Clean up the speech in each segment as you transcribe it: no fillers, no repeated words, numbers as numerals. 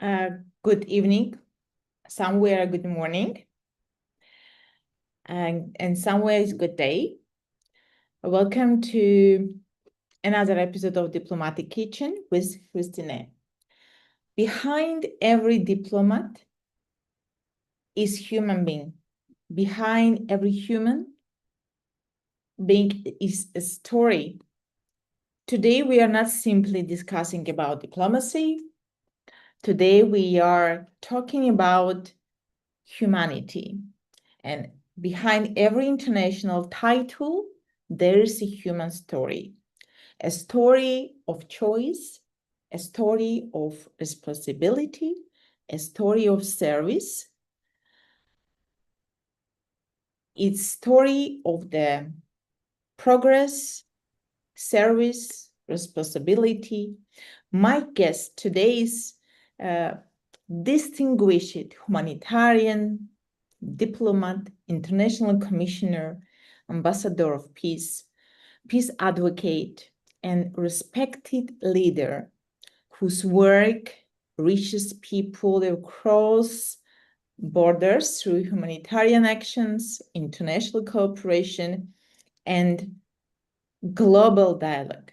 Uh, Good evening, somewhere good morning, and somewhere is good day. Welcome to another episode of Diplomatic Kitchen with Kristine. Behind every diplomat is human being. Behind every human being is a story. Today, we are not simply discussing about diplomacy. Today, we are talking about humanity. And behind every international title, there is a human story, a story of choice, a story of responsibility, a story of service. It's a story of the progress, service, responsibility. My guest today is distinguished humanitarian, diplomat, international commissioner, ambassador of peace, peace advocate, and respected leader whose work reaches people across borders through humanitarian actions, international cooperation, and global dialogue.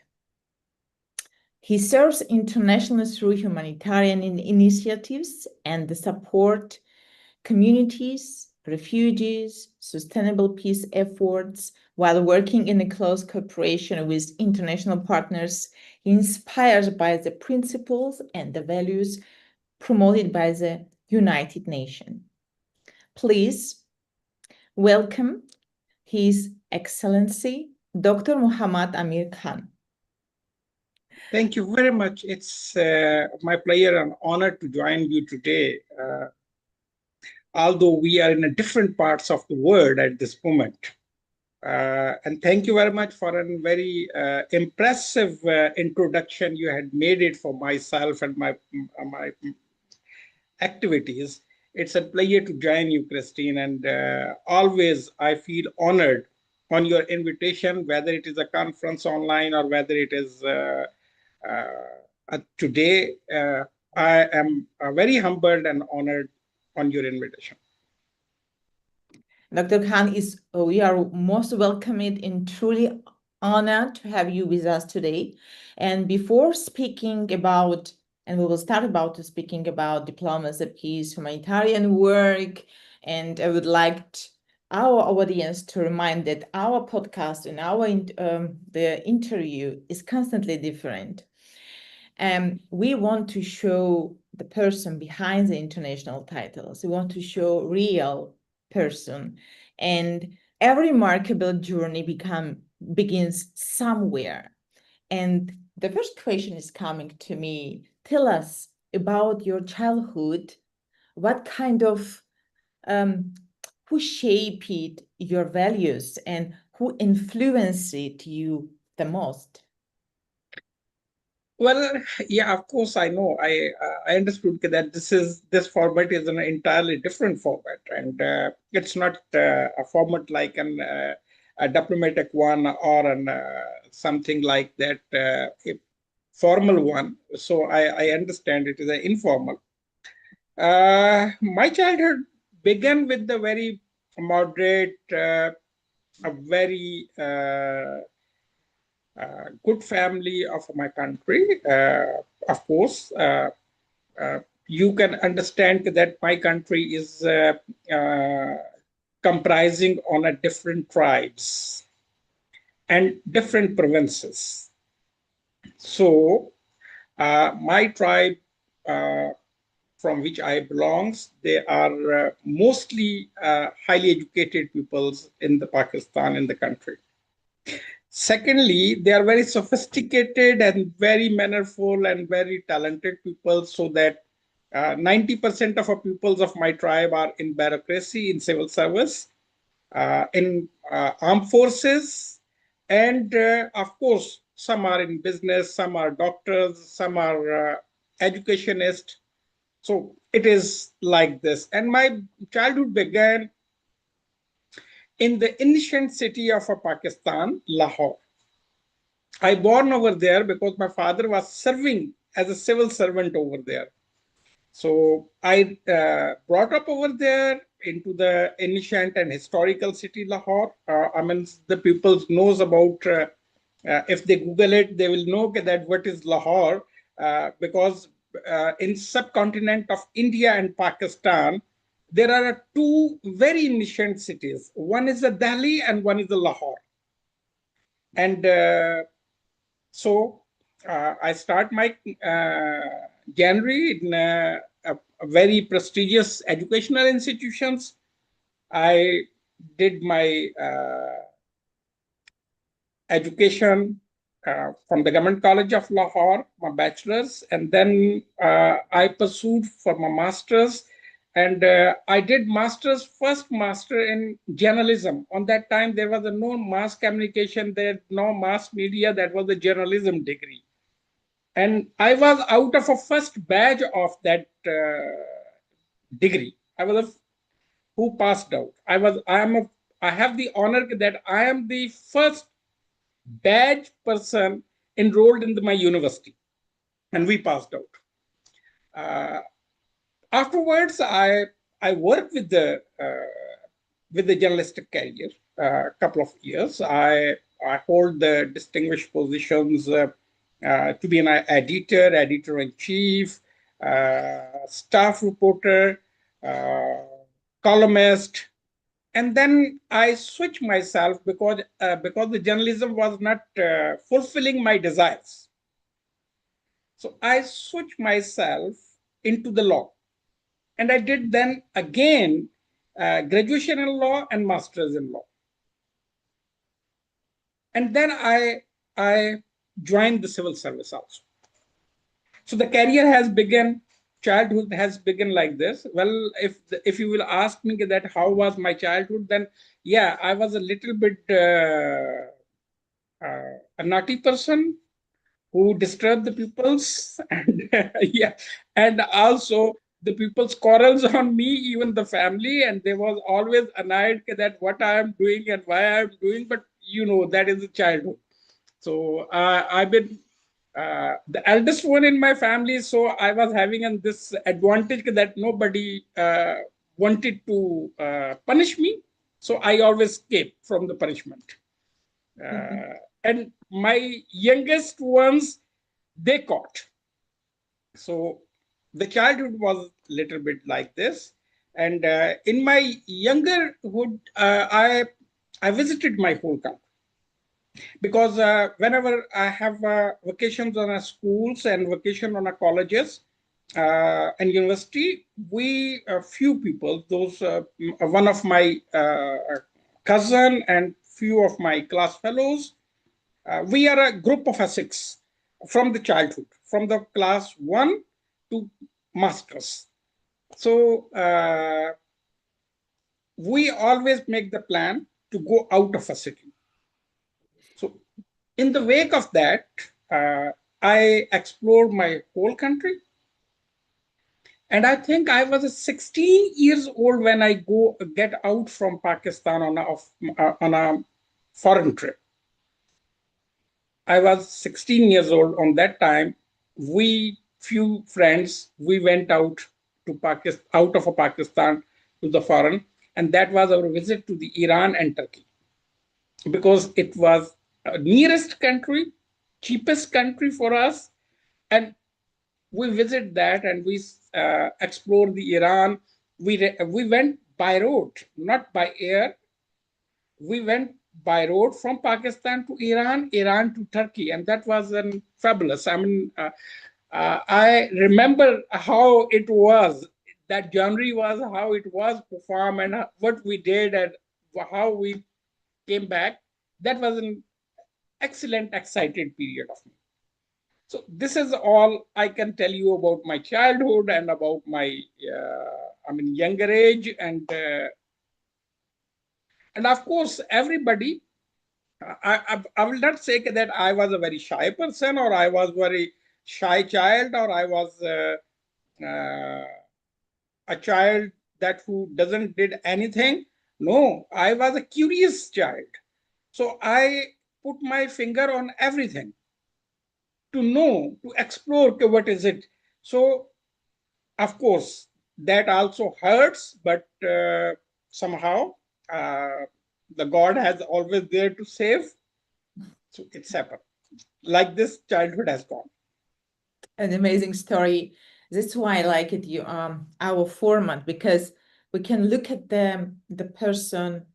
He serves internationally through humanitarian initiatives and the support communities, refugees, sustainable peace efforts, while working in a close cooperation with international partners, inspired by the principles and the values promoted by the United Nations. Please welcome His Excellency, Dr. Shahid Amin Khan. Thank you very much. It's my pleasure and honor to join you today. Although we are in different parts of the world at this moment. And thank you very much for a very impressive introduction. You had made it for myself and my activities. It's a pleasure to join you, Kristine, and always I feel honored on your invitation, whether it is a conference online or whether it is today. I am very humbled and honored on your invitation. Dr. Khan, we are most welcomed and truly honored to have you with us today. And before speaking about, and we will start about speaking about diplomacy, peace, humanitarian work, and I would like our audience to remind that our podcast and our the interview is constantly different. We want to show the person behind the international titles. We want to show real person, and every remarkable journey begins somewhere. And the first question is coming to me. Tell us about your childhood. What kind of who shaped your values and who influenced you the most? Well, yeah, of course, I know. I understood that this format is an entirely different format, and it's not a format like a diplomatic one or something like that, a formal one. So I understand it is an informal. My childhood began with the very moderate, a very good family of my country. Of course, you can understand that my country is comprising on a different tribes and different provinces. So my tribe from which I belongs, they are mostly highly educated peoples in the Pakistan, in the country. Secondly, they are very sophisticated and very mannerful and very talented people, so that 90% of the peoples of my tribe are in bureaucracy, in civil service, in armed forces, and of course, some are in business, some are doctors, some are educationists. So it is like this. And my childhood began in the ancient city of Pakistan, Lahore. I born over there because my father was serving as a civil servant over there. So I brought up over there into the ancient and historical city Lahore. I mean, the people knows about. If they Google it, they will know that what is Lahore, because in subcontinent of India and Pakistan, there are two very ancient cities. One is the Delhi and one is the Lahore. And so I start my January in a very prestigious educational institutions. I did my education from the Government College of Lahore, my bachelor's, and then I pursued for my master's. And I did master's, first master in journalism. On that time, there was no mass communication, there no mass media. That was the journalism degree. And I was out of a first batch of that degree. I was a who passed out. I have the honor that I am the first badge person enrolled in my university, and we passed out. Uh, Afterwards, I worked with the journalistic career a couple of years. I hold the distinguished positions to be an editor, editor in chief, staff reporter, uh, columnist, and then I switched myself because the journalism was not fulfilling my desires. So I switched myself into the law, and I did then again graduation in law and masters in law, and then I joined the civil service also. So the career has begun. Childhood has begun like this. Well, if you will ask me that how was my childhood, then yeah, I was a little bit a naughty person who disturbed the peoples, and yeah, and also the people's quarrels on me, even the family, and they was always annoyed that what I am doing and why I am doing. But that is a childhood. So I've been the eldest one in my family, so I was having this advantage that nobody wanted to punish me. So I always escaped from the punishment. And my youngest ones, they caught. So the childhood was a little bit like this. And in my youngerhood, I visited my whole country because whenever I have vacations on our schools and vacation on our colleges and university, we a few people, those one of my cousin and few of my class fellows, we are a group of six from the childhood, from the class one to masters. So we always make the plan to go out of a city. So in the wake of that, I explored my whole country. And I think I was 16 years old when I get out from Pakistan on a foreign trip. I was 16 years old on that time. We few friends we went out to Pakistan, out of Pakistan to the foreign, and that was our visit to the Iran and Turkey because it was nearest country, cheapest country for us, and we visit that and we explore the Iran. We went by road, not by air. We went by road from Pakistan to Iran, Iran to Turkey, and that was fabulous. I mean, I remember how it was. That January was how it was performed and what we did and how we came back. That was an excellent, excited period of me. So this is all I can tell you about my childhood and about my, younger age, and of course, everybody. I will not say that I was a very shy person or I was very shy child or I was uh, a child that who doesn't did anything. No, I was a curious child. So I put my finger on everything to know, to explore what is it. So of course, that also hurts, but somehow the God has always there to save. So it's happened. Like this, childhood has gone. An amazing story. That's why I like it, our format, because we can look at the person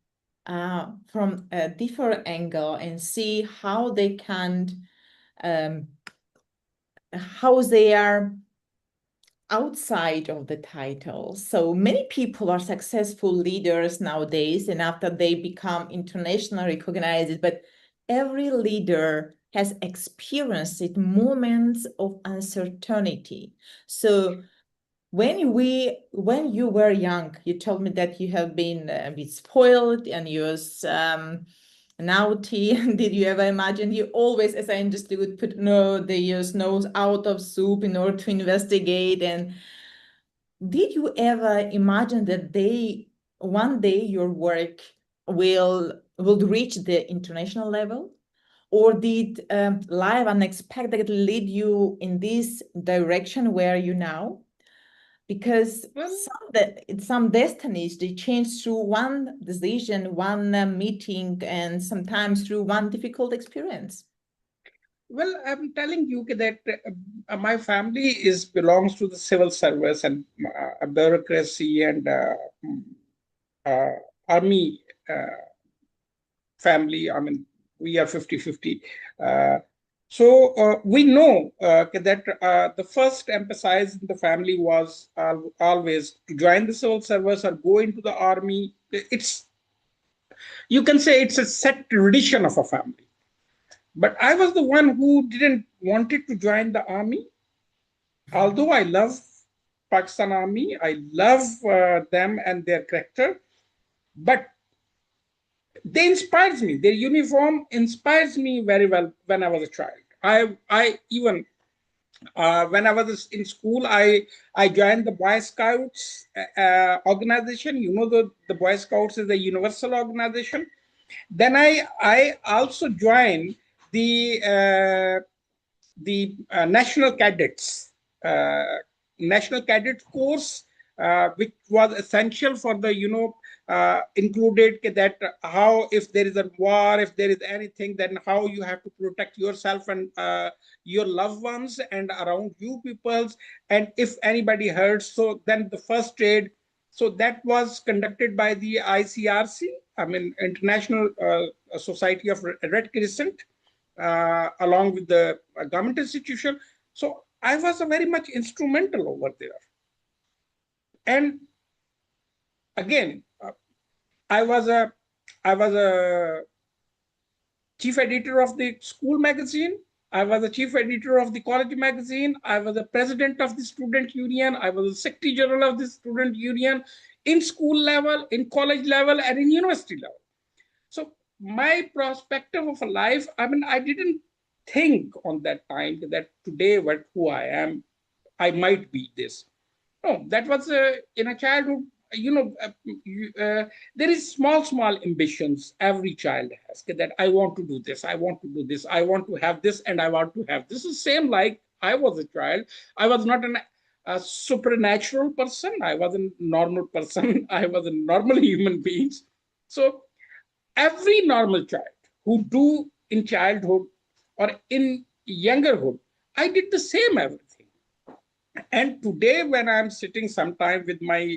from a different angle and see how they can, how they are outside of the title. So many people are successful leaders nowadays, and after they become internationally recognized, but every leader has experienced it moments of uncertainty. So when you were young, you told me that you have been a bit spoiled and you was naughty. Did you ever imagine you always, as I understood, put the year's nose out of soup in order to investigate? And did you ever imagine that one day your work will reach the international level? Or did life unexpectedly lead you in this direction where you now? Because Well, some destinies, they change through one decision, one meeting, and sometimes through one difficult experience. well, I'm telling you that my family belongs to the civil service and bureaucracy and uh, army family. I mean, we are 50-50. So we know that the first emphasis in the family was always to join the civil service or go into the army. You can say it's a set tradition of a family. But I was the one who didn't wanted to join the army. Although I love Pakistan Army, I love them and their character, but they inspires me. Their uniform inspires me very well when I was a child. I even when I was in school, I joined the Boy Scouts organization. You know, the Boy Scouts is a universal organization. Then I also joined the national cadets, national cadet course, which was essential for the, included that how if there is a war, if there is anything, then how you have to protect yourself and your loved ones and around you peoples, and if anybody hurts, so then the first aid. So that was conducted by the ICRC, I mean International Society of Red Crescent, along with the government institution. So I was a very much instrumental over there. And again, I was a I was a chief editor of the school magazine. I was the chief editor of the college magazine. I was the president of the student union. I was the secretary general of the student union in school level, in college level, and in university level. So my perspective of a life, I mean, I didn't think on that time that today who I am, I might be this. No, that was in a childhood. There is small ambitions every child has, okay, that I want to do this, I want to do this, I want to have this, and I want to have this. Is same like I was a child. I was not a supernatural person. I was a normal person. I was a normal human being. So every normal child who do in childhood or in youngerhood, I did the same everything. And today, when I'm sitting sometime with my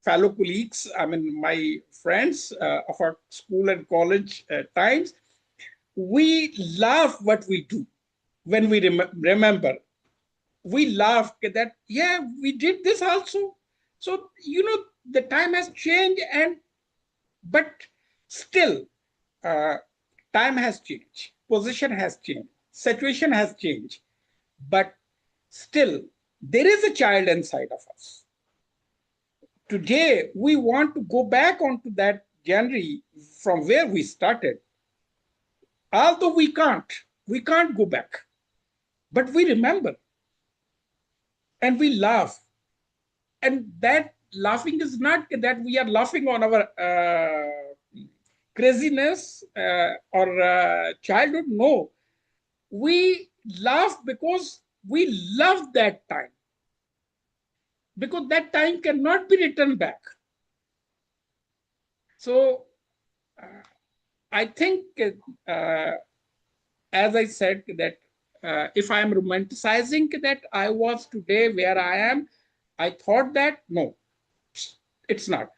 fellow colleagues, I mean, my friends of our school and college times, we laugh what we do when we remember. We laugh that, yeah, we did this also. So, the time has changed, but still, uh, time has changed, position has changed, situation has changed, but still, there is a child inside of us. Today, we want to go back onto that journey from where we started. Although we can't go back, but we remember and we laugh. And that laughing is not that we are laughing on our craziness or childhood. No, we laugh because we love that time. because that time cannot be returned back. So I think, as I said, that if I am romanticizing that I was today where I am, I thought that no, it's not.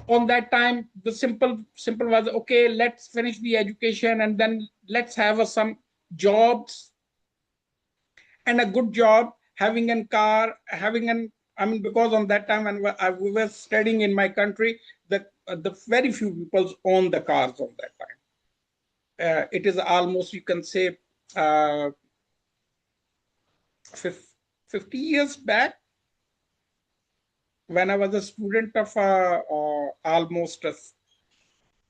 On that time, the simple was, okay, let's finish the education and then let's have some jobs, and a good job, having a car, having an, I mean, because on that time when we were studying in my country, the very few people own the cars on that time. It is almost, you can say, 50 years back, when I was a student of almost a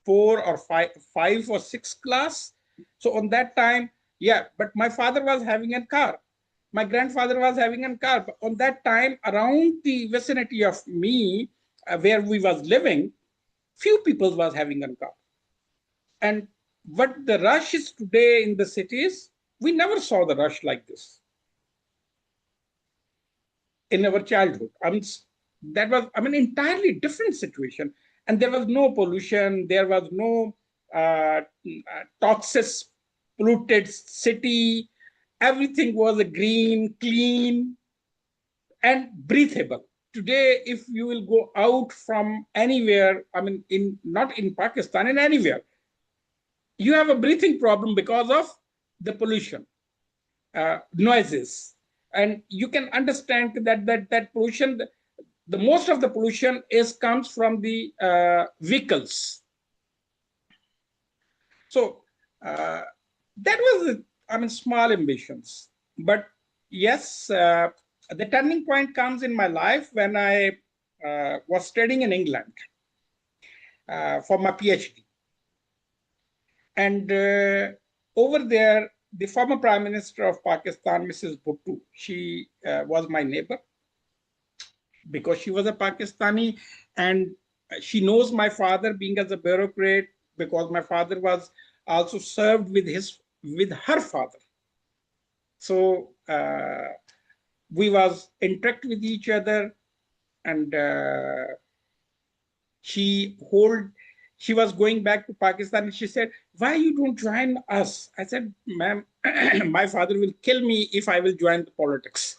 5 or 6 class. So on that time, yeah, but my father was having a car. My grandfather was having a car. But on that time, around the vicinity of me, where we was living, few people was having a car. And what the rush is today in the cities, we never saw the rush like this in our childhood. That was, entirely different situation. And there was no pollution. There was no toxic, polluted city. Everything was a green, clean, and breathable. Today, if you will go out from anywhere, not in Pakistan, in anywhere, you have a breathing problem because of the pollution, noises. And you can understand that pollution, the most of the pollution comes from the vehicles. So that was, small ambitions. But yes, the turning point comes in my life when I was studying in England for my PhD. And over there, the former Prime Minister of Pakistan, Mrs. Bhutto, she was my neighbor because she was a Pakistani, and she knows my father being as a bureaucrat, because my father was also served with her father. So we was interact with each other, and she was going back to Pakistan, and she said, "Why you don't join us?" I said, "Ma'am, my father will kill me if I will join the politics."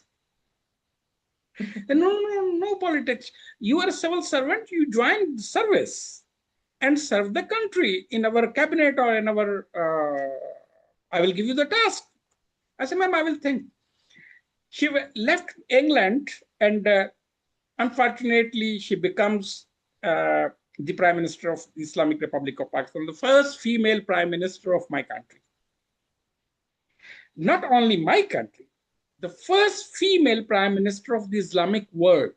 No politics. You are a civil servant. You join the service and serve the country in our cabinet or in our. I will give you the task. I said, "Ma'am, I will think." She left England, and unfortunately, she becomes the Prime Minister of the Islamic Republic of Pakistan, the first female Prime Minister of my country. Not only my country, the first female Prime Minister of the Islamic world.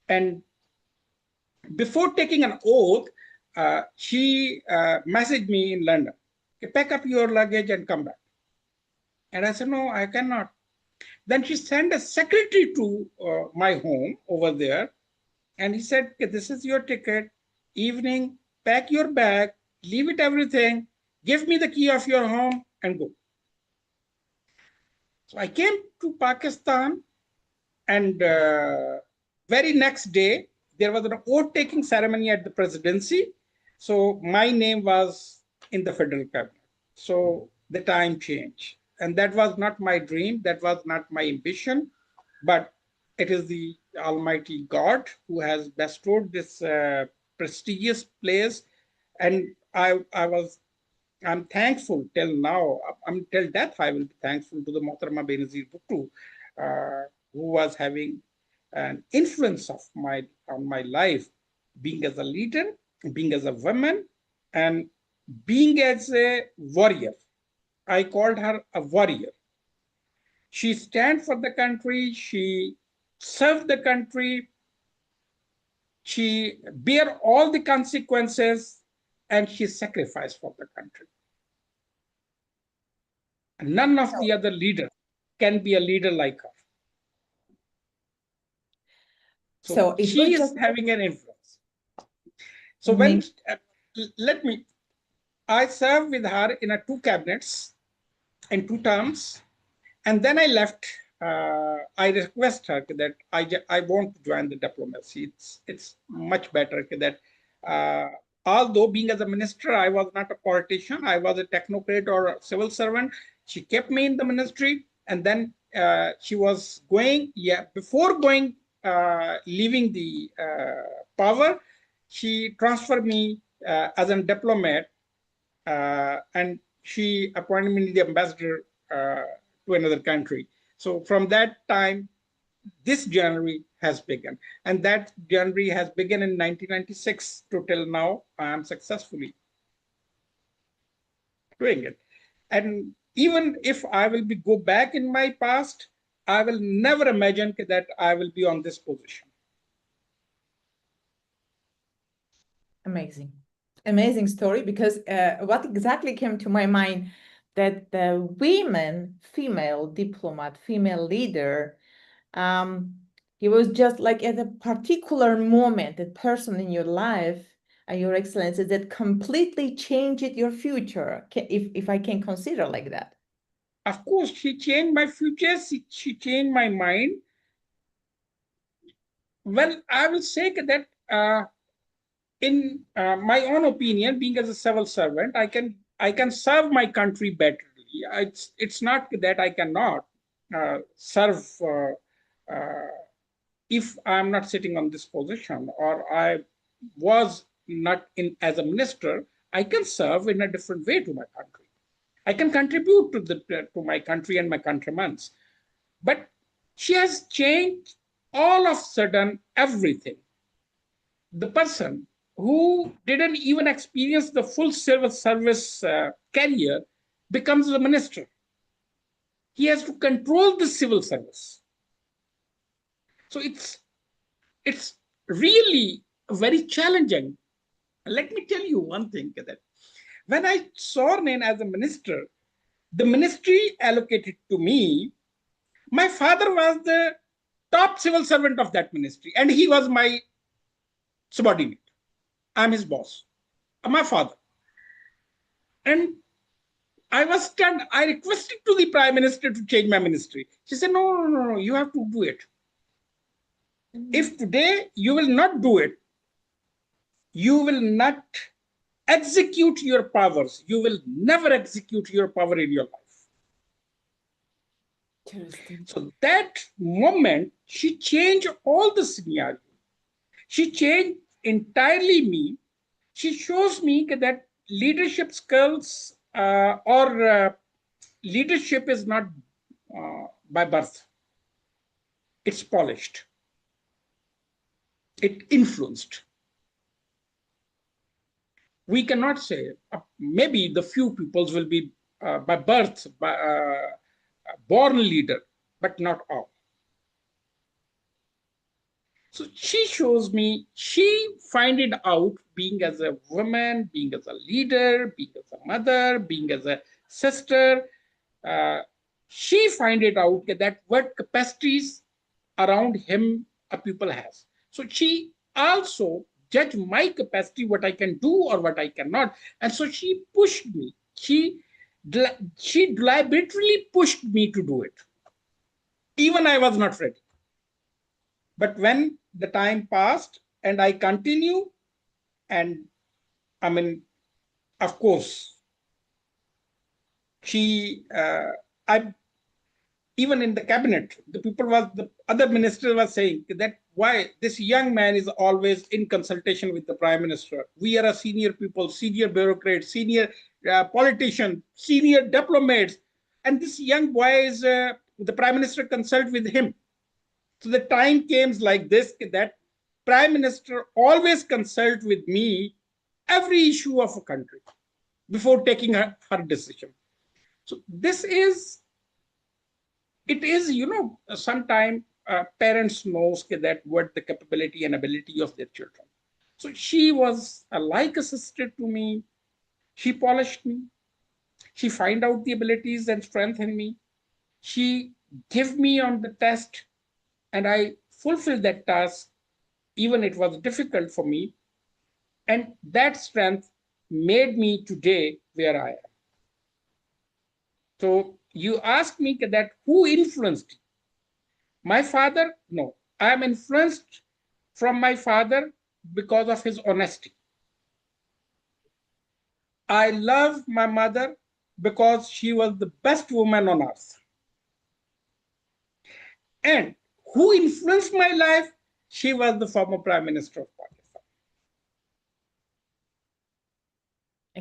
And before taking an oath, she messaged me in London, "Pack up your luggage and come back." And I said, "No, I cannot." Then she sent a secretary to my home over there, and he said, "This is your ticket. Evening, pack your bag, leave it everything, give me the key of your home, and go." So I came to Pakistan, and very next day, there was an oath-taking ceremony at the presidency. So my name was in the federal cabinet. So the time changed. And that was not my dream. That was not my ambition. But it is the Almighty God who has bestowed this prestigious place. And I'm thankful till now. Till death, I will be thankful to the Mohtarama Benazir Bhutto, who was having an influence on my life, being as a leader, being as a woman, and being as a warrior. I called her a warrior. She stand for the country. She served the country. She bear all the consequences, and she sacrificed for the country. None of the other leaders can be a leader like her. So she is having an influence. So when, I served with her in 2 cabinets in 2 terms, and then I left I request her that I want to join the diplomacy. It's much better that although being as a minister, I was not a politician, I was a technocrat or a civil servant. She kept me in the ministry, and then she was going, before going, leaving the power, she transferred me as a diplomat, and she appointed me the ambassador to another country. So from that time, this January has begun, and that January has begun in 1996 to till now. I am successfully doing it, and even if I will go back in my past, I will never imagine that I will be on this position. Amazing. Amazing story, because what exactly came to my mind, that the female diplomat, female leader, it was just like at a particular moment, a person in your life, Your Excellency, that completely changed your future, if I can consider like that. Of course, she changed my future. She changed my mind. Well, I will say that in my own opinion, being as a civil servant, I can serve my country better. It's not that I cannot serve if I'm not sitting on this position, or I was not in as a minister. I can serve in a different way to my country. I can contribute to my country and my countrymen. But she has changed all of a sudden everything. The person who didn't even experience the full service career becomes the minister. He has to control the civil service. So it's really very challenging. Let me tell you one thing, that when I sworn in as a minister, the ministry allocated to me, my father was the top civil servant of that ministry, and he was my subordinate. I'm his boss, my father. And I was stunned. I requested to the prime minister to change my ministry. She said, no, you have to do it. If today you will not do it, you will not execute your powers. You will never execute your power in your life. Interesting. So that moment, she changed all the scenario. She changed entirely me. She shows me that leadership skills or leadership is not by birth. It's polished. It influenced. We cannot say, maybe the few peoples will be by birth born leader, but not all. So she shows me, she find it out, being as a woman, being as a leader, being as a mother, being as a sister. She find it out that what capacities around him a people has. So she also judge my capacity, what I can do or what I cannot. And so she pushed me. She deliberately pushed me to do it. Even I was not ready. But when the time passed and I continue, and I mean, of course, I even in the cabinet, the other minister was saying that why this young man is always in consultation with the prime minister. We are a senior people, senior bureaucrats, senior politician, senior diplomats, and this young boy is the prime minister consult with him. So the time came like this, that prime minister always consult with me every issue of a country before taking her decision. So this is, it is, sometimes parents knows that what the capability and ability of their children. So she was like a sister to me. She polished me. She find out the abilities and strength in me. She gave me on the test, and I fulfilled that task, even it was difficult for me. And that strength made me today where I am. So you asked me that who influenced you? My father, no. I am influenced from my father because of his honesty. I love my mother because she was the best woman on earth. And who influenced my life? She was the former Prime Minister of Pakistan.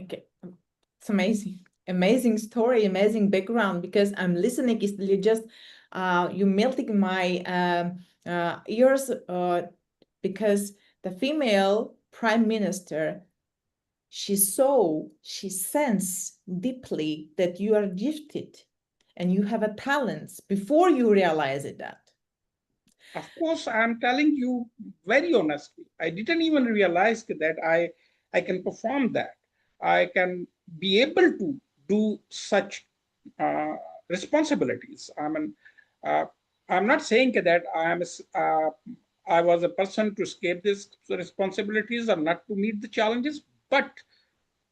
Okay, it's amazing. Amazing story, amazing background, because I'm listening, is just you melting my ears, because the female prime minister, she saw, she sensed deeply that you are gifted and you have a talent before you realize it that. Of course, I'm telling you very honestly. I didn't even realize that I can perform that. I can be able to do such uh, responsibilities. Uh, I'm not saying that I was a person to escape these responsibilities or not to meet the challenges, but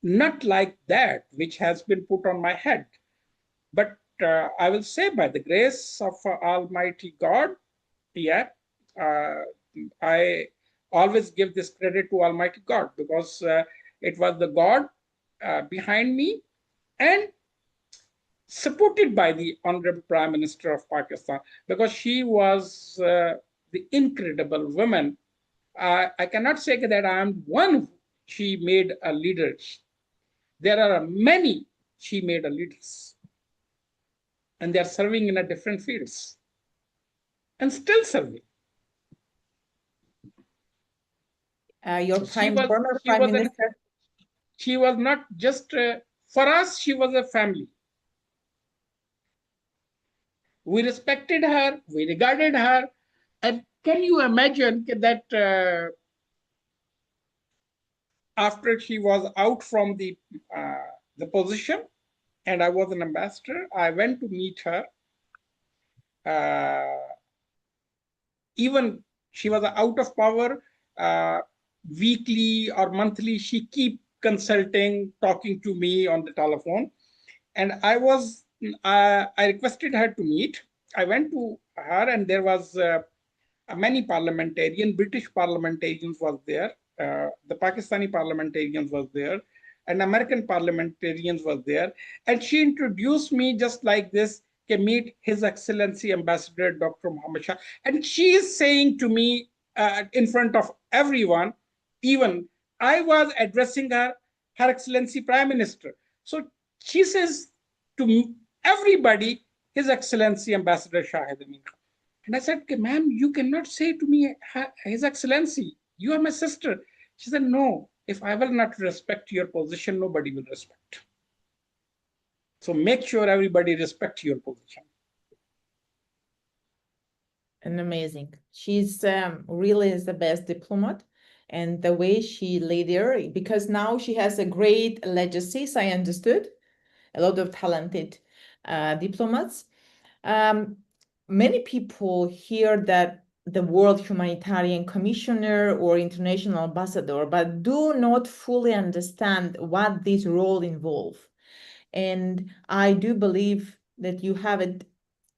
not like that, which has been put on my head. But I will say, by the grace of Almighty God, yeah, uh, I always give this credit to Almighty God, because it was the God behind me and supported by the Honorable Prime Minister of Pakistan, because she was the incredible woman. I cannot say that I am one she made a leader. There are many she made a leaders, and they are serving in a different fields and still serving. Your So she was former she prime was an minister. she was not just for us. She was a family. We respected her. We regarded her. And can you imagine that after she was out from the position, and I was an ambassador, I went to meet her. Uh, Even she was out of power, uh, weekly or monthly, she keep consulting, talking to me on the telephone. And I requested her to meet. I went to her, and there was many British parliamentarians was there, the Pakistani parliamentarians was there, and American parliamentarians was there. And she introduced me just like this, can meet His Excellency Ambassador Dr. Muhammad Shah. And she is saying to me in front of everyone, even I was addressing her, Her Excellency Prime Minister. So she says to everybody, His Excellency Ambassador Shahid Amin Khan. And I said, ma'am, you cannot say to me, His Excellency, you are my sister. She said, no, if I will not respect your position, nobody will respect. So make sure everybody respect your position. And amazing. She's really is the best diplomat, and the way she leader, because now she has a great legacy, as I understood, a lot of talented diplomats. Many people hear that the World Humanitarian Commissioner or International Ambassador, but do not fully understand what this role involves. And I do believe that you have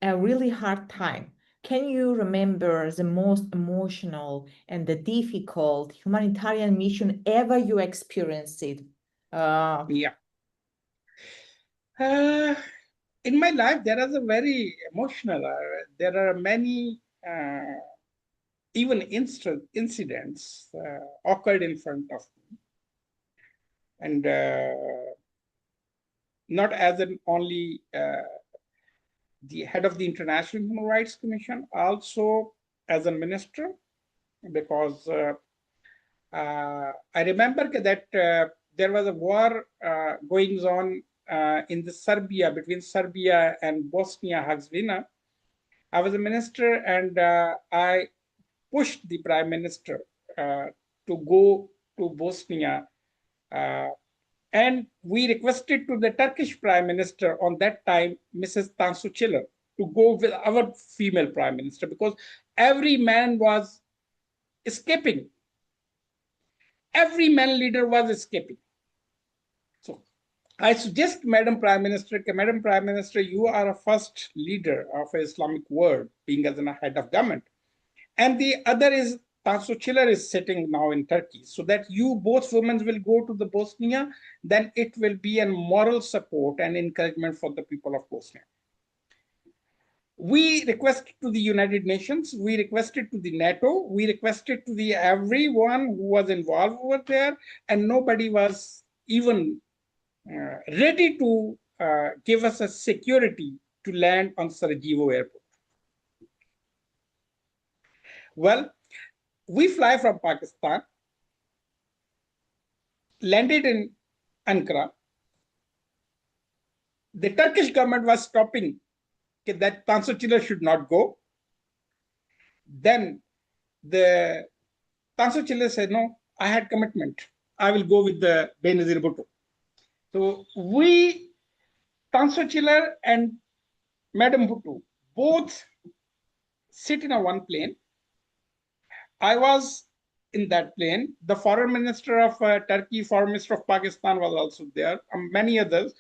a really hard time. Can you remember the most emotional and the difficult humanitarian mission ever you experienced it? Yeah. Uh, in my life, there is a very emotional, there are many even incidents occurred in front of me. And not as an only the head of the International Human Rights Commission, also as a minister, because I remember that there was a war going on in the Serbia, between Serbia and Bosnia Herzegovina. I was a minister, and I pushed the prime minister to go to Bosnia, uh, and we requested to the Turkish prime minister on that time, Mrs. Tansu Çiller, to go with our female prime minister, because every man was escaping. Every man leader was escaping. So I suggest, Madam Prime Minister, Madam Prime Minister, you are a first leader of Islamic world, being as a head of government. And the other is Tansu Çiller is sitting now in Turkey, so that you both women will go to the Bosnia, then it will be a moral support and encouragement for the people of Bosnia. We requested to the United Nations, we requested to the NATO, we requested to the everyone who was involved over there, and nobody was even ready to give us a security to land on Sarajevo airport. Well, we fly from Pakistan, landed in Ankara. The Turkish government was stopping that Tansu Çiller should not go. Then the Tansu Çiller said, no, I had commitment. I will go with the Benazir Bhutto. So we, Tansu Çiller and Madam Bhutto, both sit in a one plane. I was in that plane. The foreign minister of Turkey, foreign minister of Pakistan was also there, and many others.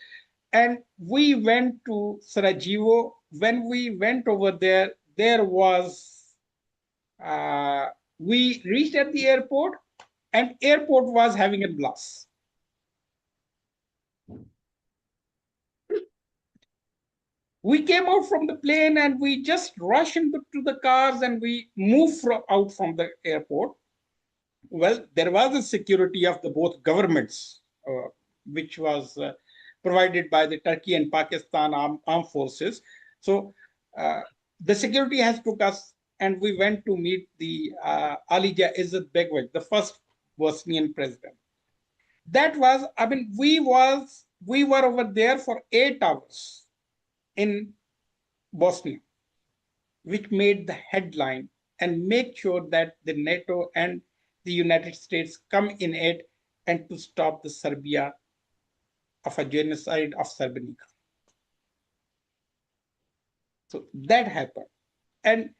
And we went to Sarajevo. When we went over there, there was, we reached at the airport, and airport was having a blast. We came out from the plane and we just rushed into the cars and we moved out from the airport. Well, there was a security of the both governments, which was provided by the Turkey and Pakistan armed forces. So the security has took us, and we went to meet the Alija Izzat Begwaj, the first Bosnian president. That was, I mean, we were over there for 8 hours in Bosnia, which made the headline and make sure that the NATO and the United States come in it and to stop the Serbia of a genocide of Srebrenica. So that happened. And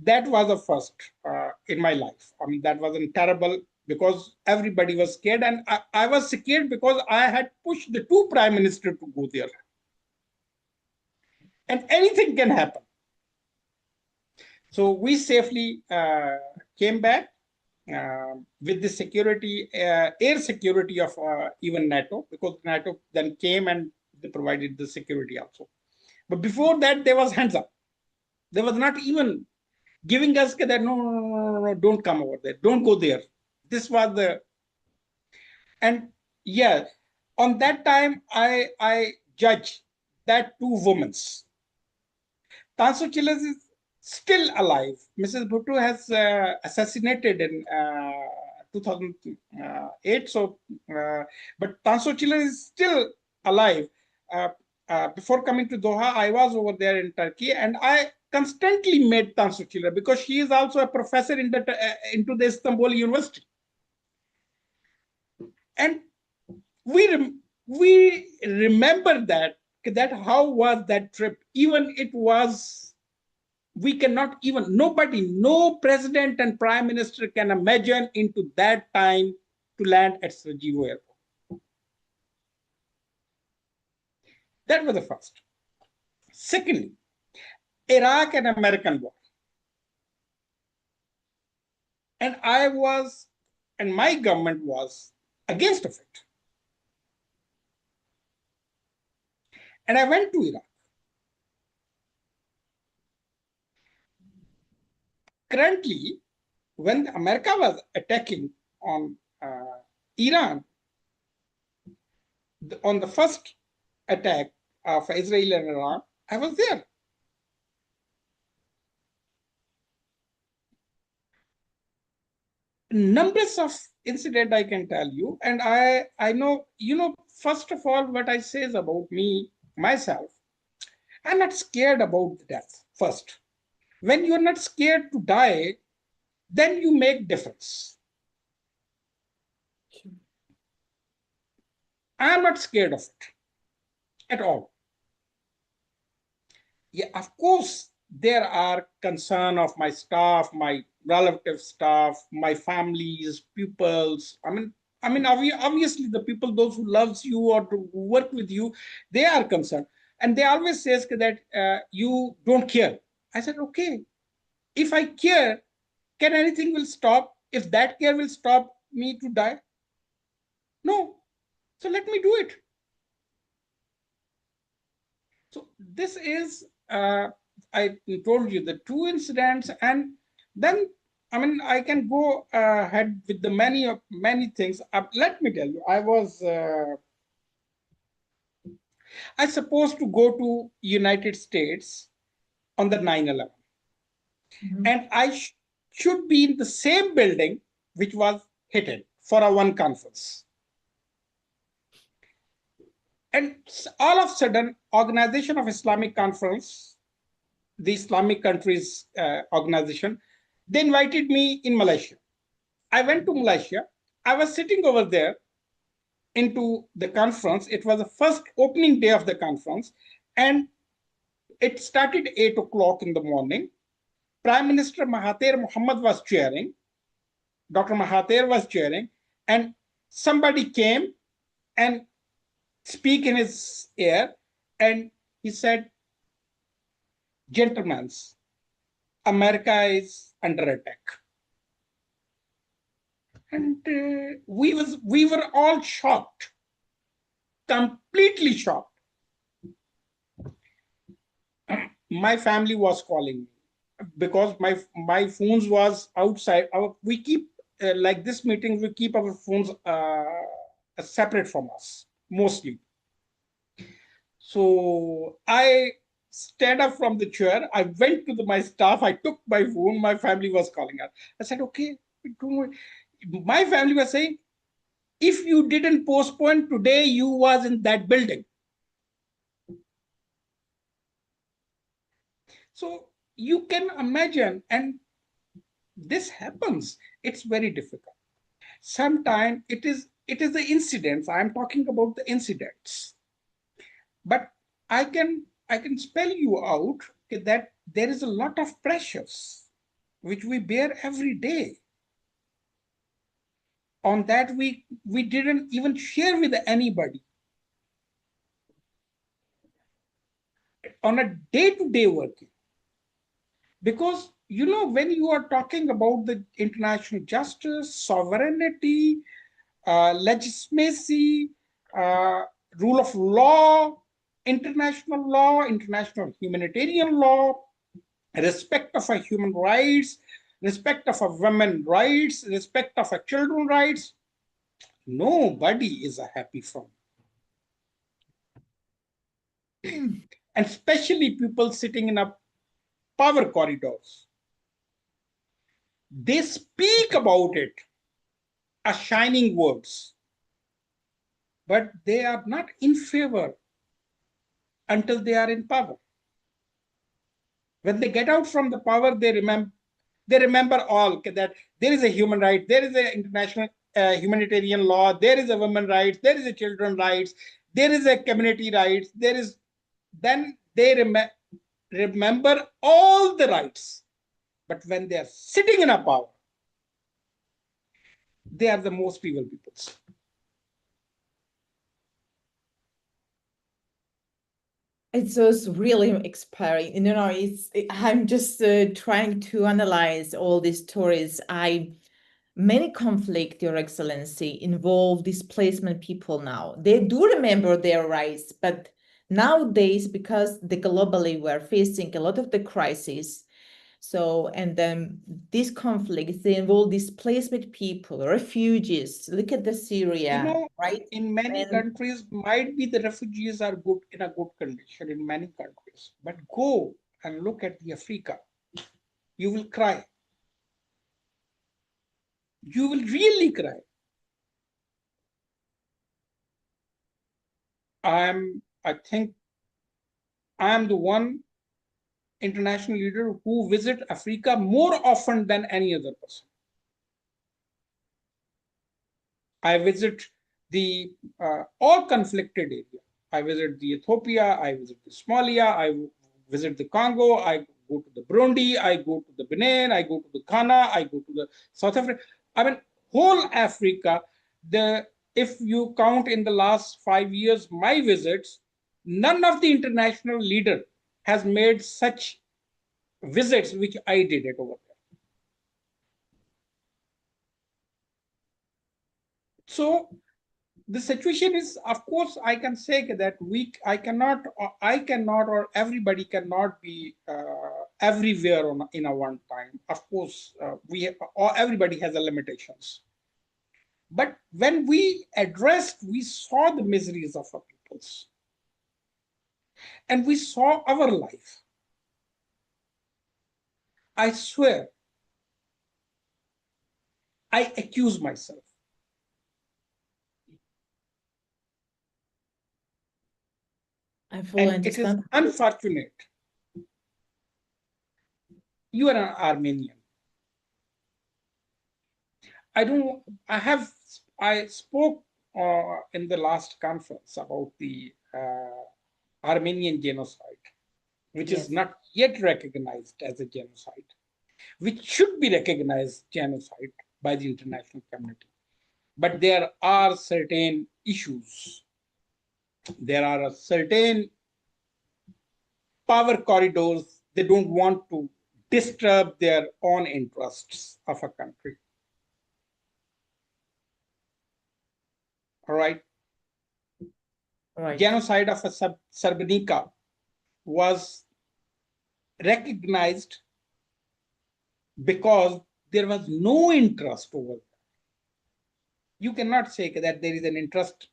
that was a first in my life. I mean, that wasn't terrible because everybody was scared. And I was scared because I had pushed the 2 prime ministers to go there. And anything can happen. So we safely came back with the security, air security of even NATO, because NATO then came and they provided the security also. But before that, there was hands up. There was not even giving us that, no, don't come over there. Don't go there. This was the, and yeah, on that time, I judge that 2 women. Tansu Çiller is still alive. Mrs. Bhutto has assassinated in 2008. So, but Tansu Çiller is still alive. Before coming to Doha, I was over there in Turkey, and I constantly met Tansu Çiller because she is also a professor in the into the Istanbul University. And we remember that how was that trip. Even it was, we cannot even, nobody, no president and prime minister can imagine into that time to land at Sarajevo airport. That was the first. Secondly, Iraq and American war. And I was, and my government was against of it. And I went to Iraq. Currently, when America was attacking on Iran, on the first attack of Israel and Iran, I was there. Numbers of incidents I can tell you, and I know, first of all, what I say is about me, myself, I'm not scared about death. First, when you're not scared to die, then you make difference. I'm not scared of it at all. Yeah, of course, there are concern of my staff, my relative staff, my families, pupils. I mean, I mean, obviously the people, those who loves you or to work with you, they are concerned. And they always says that you don't care. I said, okay, if I care, can anything will stop? If that care will stop me to die? No. So let me do it. So this is, I told you the two incidents, and then I mean I can go ahead with the many things. Let me tell you, I supposed to go to United States on the 9/11, and I should be in the same building which was hit for a one conference. And all of a sudden, Organization of Islamic Conference, the Islamic countries organization, they invited me in Malaysia. I went to Malaysia. I was sitting over there into the conference. It was the first opening day of the conference, and it started 8 o'clock in the morning. Prime Minister Mahathir Mohamad was chairing. Dr. Mahathir was chairing, and somebody came and speak in his ear, and he said, "Gentlemen, America is under attack." And we were all shocked, completely shocked. My family was calling me because my phones was outside. We keep like this meeting. We keep our phones separate from us mostly. So I stand up from the chair. I went to my staff. I took my phone. My family was calling us. I said, "Okay, my family was saying, if you didn't postpone today, you was in that building." So you can imagine, and this happens. It's very difficult. Sometimes it is the incidents. I'm talking about the incidents, but I can spell you out that there is a lot of pressures which we bear every day. On that we didn't even share with anybody. On a day-to-day working, because when you are talking about the international justice, sovereignty, legitimacy, rule of law, international humanitarian law, respect of our human rights, respect of our women rights, respect of our children rights, nobody is happy from. And especially people sitting in a power corridors. They speak about it as shining words, but they are not in favor until they are in power. When they get out from the power, they remember all that there is a human right, there is an international humanitarian law, there is a women rights, there is a children rights, there is a community rights, then they remember all the rights. But when they are sitting in a power, they are the most evil peoples. It's just really inspiring. I'm just trying to analyze all these stories. Many conflict, Your Excellency, involve displacement people now. They do remember their rights, but nowadays, because globally we're facing a lot of the crises, so, and then these conflicts, they involve displacement people, refugees. Look at the Syria, right? In many countries, might be the refugees are good in a good condition in many countries, but go and look at the Africa, you will cry. You will really cry. I think I am the one international leader who visit Africa more often than any other person. I visit the all conflicted area. I visit the Ethiopia, I visit the Somalia, I visit the Congo, I go to the Burundi, I go to the Benin, I go to the Ghana, I go to the South Africa. I mean, whole Africa. if you count in the last 5 years, my visits, none of the international leader has made such visits which I did it over there. So the situation is, of course, I can say that I cannot, or everybody cannot be everywhere in a one time. Of course, everybody has a limitations. But when we saw the miseries of our peoples, and we saw our life. I swear, I accuse myself. I fully And it is understand. unfortunate. You are an Armenian. I spoke in the last conference about the Armenian genocide, which is not yet recognized as a genocide, which should be recognized genocide by the international community. But there are certain issues. There are certain power corridors. They don't want to disturb their own interests of a country. All right. Right. Genocide of a Srebrenica was recognized because there was no interest over there. You cannot say that there is an interest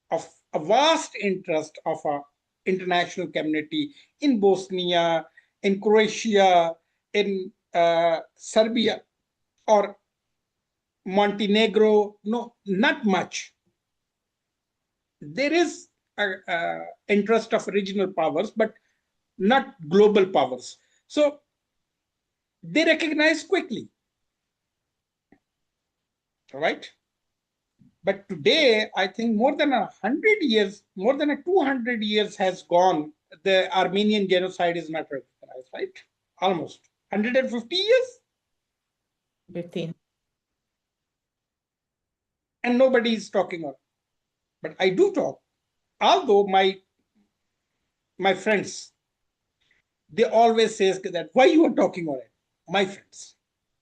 of a vast interest of a international community in Bosnia, in Croatia, in Serbia, or Montenegro. No, not much. There is a interest of regional powers, but not global powers. So they recognize quickly. All right. But today, I think more than 100 years, more than 200 years has gone. The Armenian genocide is not recognized, right? Almost 150 years. 15. And nobody is talking about it. But I do talk. Although my friends, they always say that, why you are talking about it? My friends.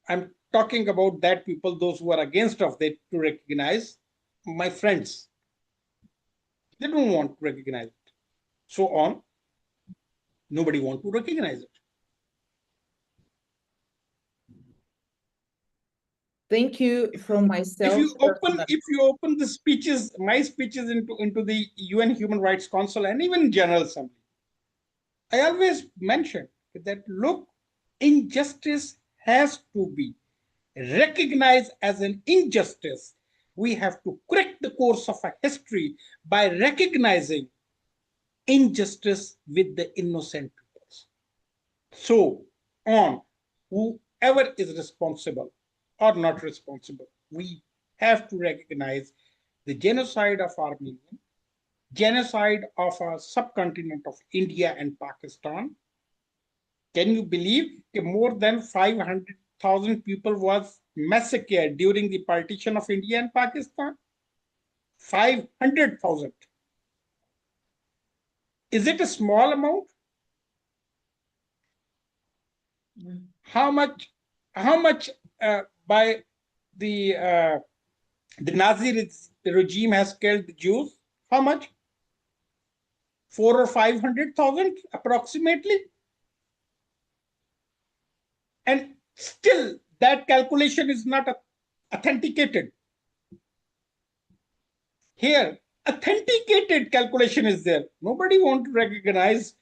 I'm talking about that people, those who are against of it to recognize. My friends, they don't want to recognize it. So on, nobody want to recognize it. Thank you from myself. If you open the speeches, my speeches into the UN Human Rights Council and even General Assembly, I always mention that look, injustice has to be recognized as an injustice. We have to correct the course of a history by recognizing injustice with the innocent peoples. So on, whoever is responsible or not responsible, we have to recognize the genocide of Armenia, genocide of a subcontinent of India and Pakistan. Can you believe that more than 500,000 people was massacred during the partition of India and Pakistan? 500,000. Is it a small amount? How much by the Nazi regime has killed the Jews? How much? 4 or 500,000 approximately. And still that calculation is not authenticated. Here, authenticated calculation is there. Nobody want to recognize,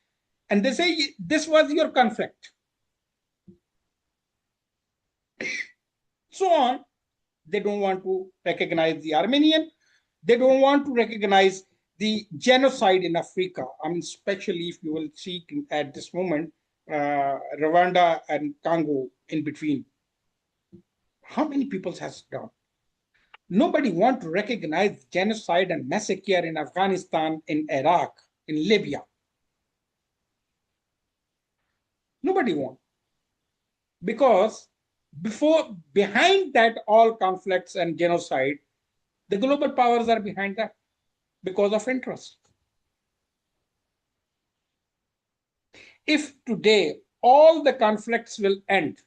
and they say this was your conflict. So on, they don't want to recognize the Armenian. They don't want to recognize the genocide in Africa. I mean, especially if you will see at this moment, Rwanda and Congo in between. How many people has done? Nobody want to recognize genocide and massacre in Afghanistan, in Iraq, in Libya. Nobody want. Because behind that all conflicts and genocide, The global powers are behind that because of interest. If today all the conflicts will end,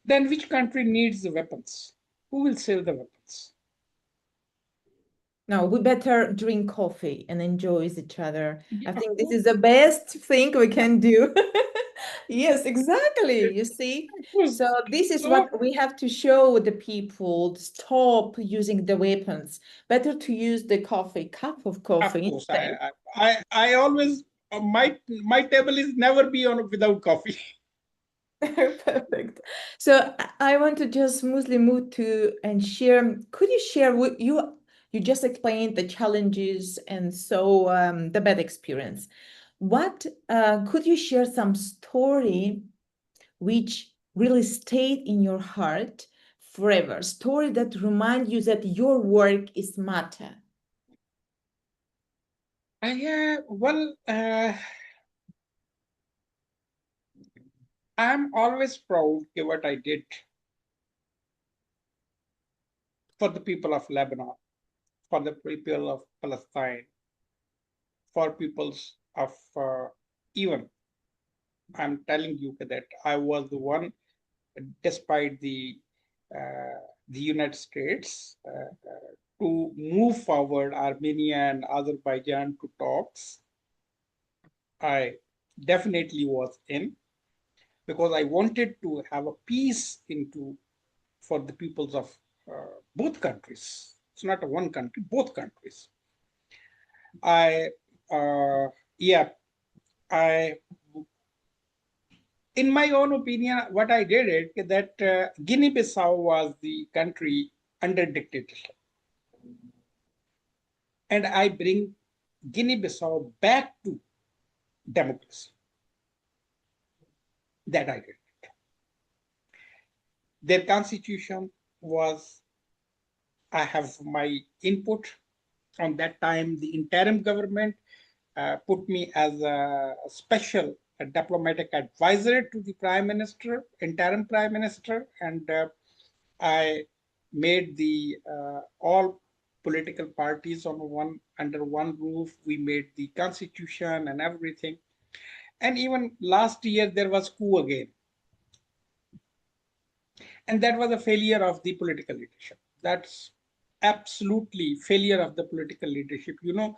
then which country needs the weapons? Who will sell the weapons? No, we better drink coffee and enjoy each other. I Yeah, think this is the best thing we can do. Yes, exactly. You see, so this is so what we have to show the people, stop using the weapons. Better to use the coffee, cup of of coffee course, instead. I always my table is never be on without coffee. Perfect. So I want to just smoothly move to and share. Could you share what you just explained the challenges and so the bad experience. What could you share some story which really stayed in your heart forever? Story that remind you that your work is matter. Well, I'm always proud of what I did for the people of Lebanon, for the people of Palestine, for peoples of even. I'm telling you that I was the one, despite the United States, to move forward Armenia and Azerbaijan to talks. I definitely was in because I wanted to have a peace into for the peoples of both countries. It's not a one country, both countries. I, yeah, I, in my own opinion, what I did is that Guinea-Bissau was the country under dictatorship, and I bring Guinea-Bissau back to democracy. That I did. Their constitution was, I have my input. On that time, the interim government put me as a special diplomatic advisor to the prime minister, interim prime minister, and I made the all political parties on one under one roof. We made the constitution and everything. And even last year there was coup again, and that was a failure of the political leadership. That's absolutely failure of the political leadership. You know,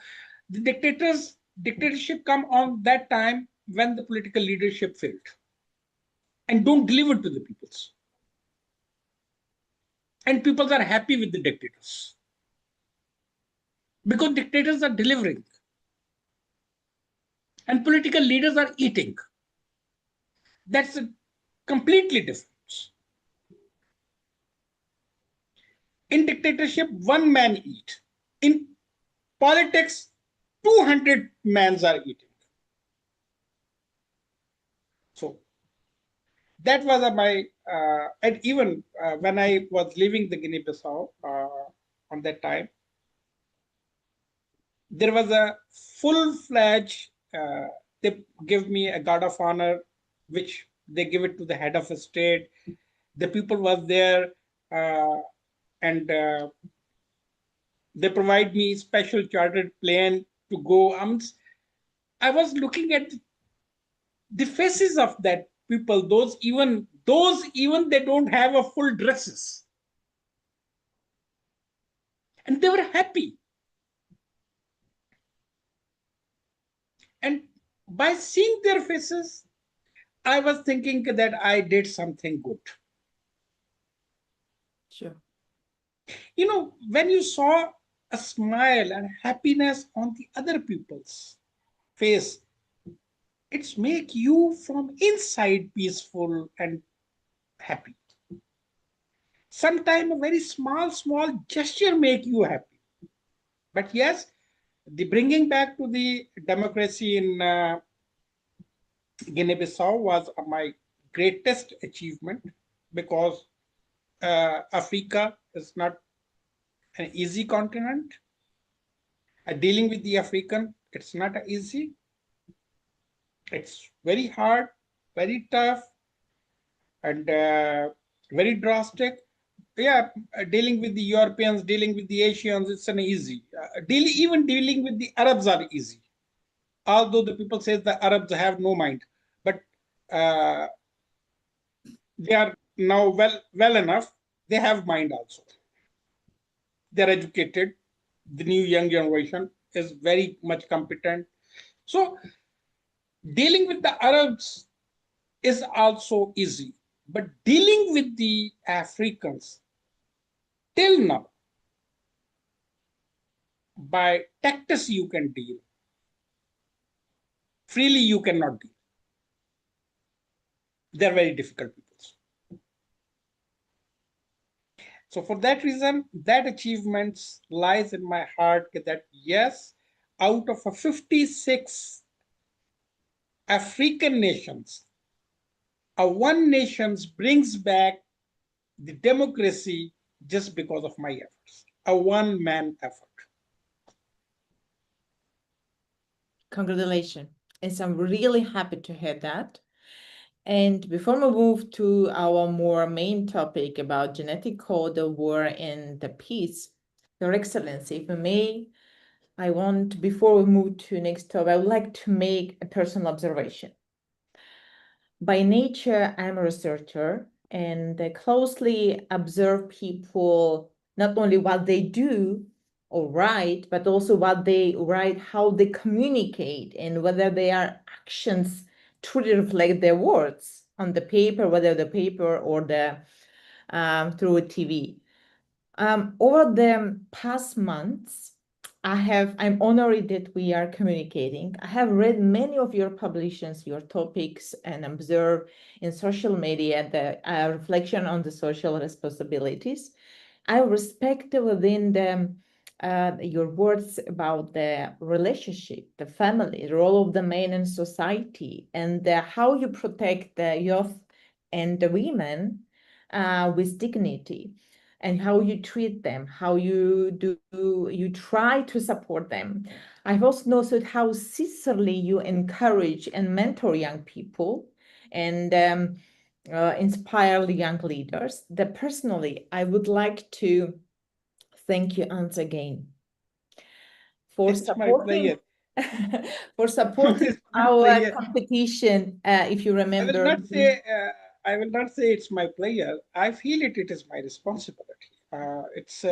the dictatorship come on that time when the political leadership failed and don't deliver to the peoples, and people are happy with the dictators because dictators are delivering and political leaders are eating. That's a completely different. In dictatorship one man eat, in politics 200 mans are eating. So that was my and even when I was leaving the Guinea-Bissau on that time, there was a full-fledged. They give me a guard of honor, which they give it to the head of a state. The people was there, and they provide me special chartered plane to go. I was looking at the faces of that people. Those even they don't have a full dresses, and they were happy. And by seeing their faces, I was thinking that I did something good. Sure. You know, when you saw a smile and happiness on the other people's face, it's make you from inside peaceful and happy. Sometimes a very small gesture make you happy. But yes, the bringing back to the democracy in Guinea-Bissau was my greatest achievement because Africa is not an easy continent. Dealing with the African, it's not easy. It's very hard, very tough, and very drastic. yeah, dealing with the Europeans, dealing with the Asians, it's an easy. Even dealing with the Arabs are easy. Although the people say the Arabs have no mind, but uh, they are now well enough. They have mind also. They're educated. The new young generation is very much competent. So dealing with the Arabs is also easy, but dealing with the Africans till now, by tactics you can deal, freely you cannot deal. They're very difficult people. So for that reason, that achievements lies in my heart that yes, out of a 56 African nations, a one nation brings back the democracy just because of my efforts, a one-man effort. Congratulations. And so I'm really happy to hear that. And before we move to our more main topic about genetic code, the war, and the peace, Your Excellency, if I may, before we move to next topic, I would like to make a personal observation. By nature, I'm a researcher and I closely observe people, not only what they do or write, but also what they write, how they communicate, and whether their actions truly reflect their words on the paper, whether the paper or the through a TV. Over the past months, I'm honored that we are communicating. I have read many of your publications, your topics, and observed in social media the reflection on the social responsibilities. I respect within your words about the relationship, the family, the role of the man in society, and how you protect the youth and the women with dignity, and how you treat them, how you try to support them. I've also noticed how sincerely you encourage and mentor young people and inspire the young leaders. That personally, I would like to thank you once again for It's my supporting pleasure. for supporting It's my our pleasure. competition. If you I will remember, not say. I will not say it's my pleasure. I feel it. It is my responsibility. It's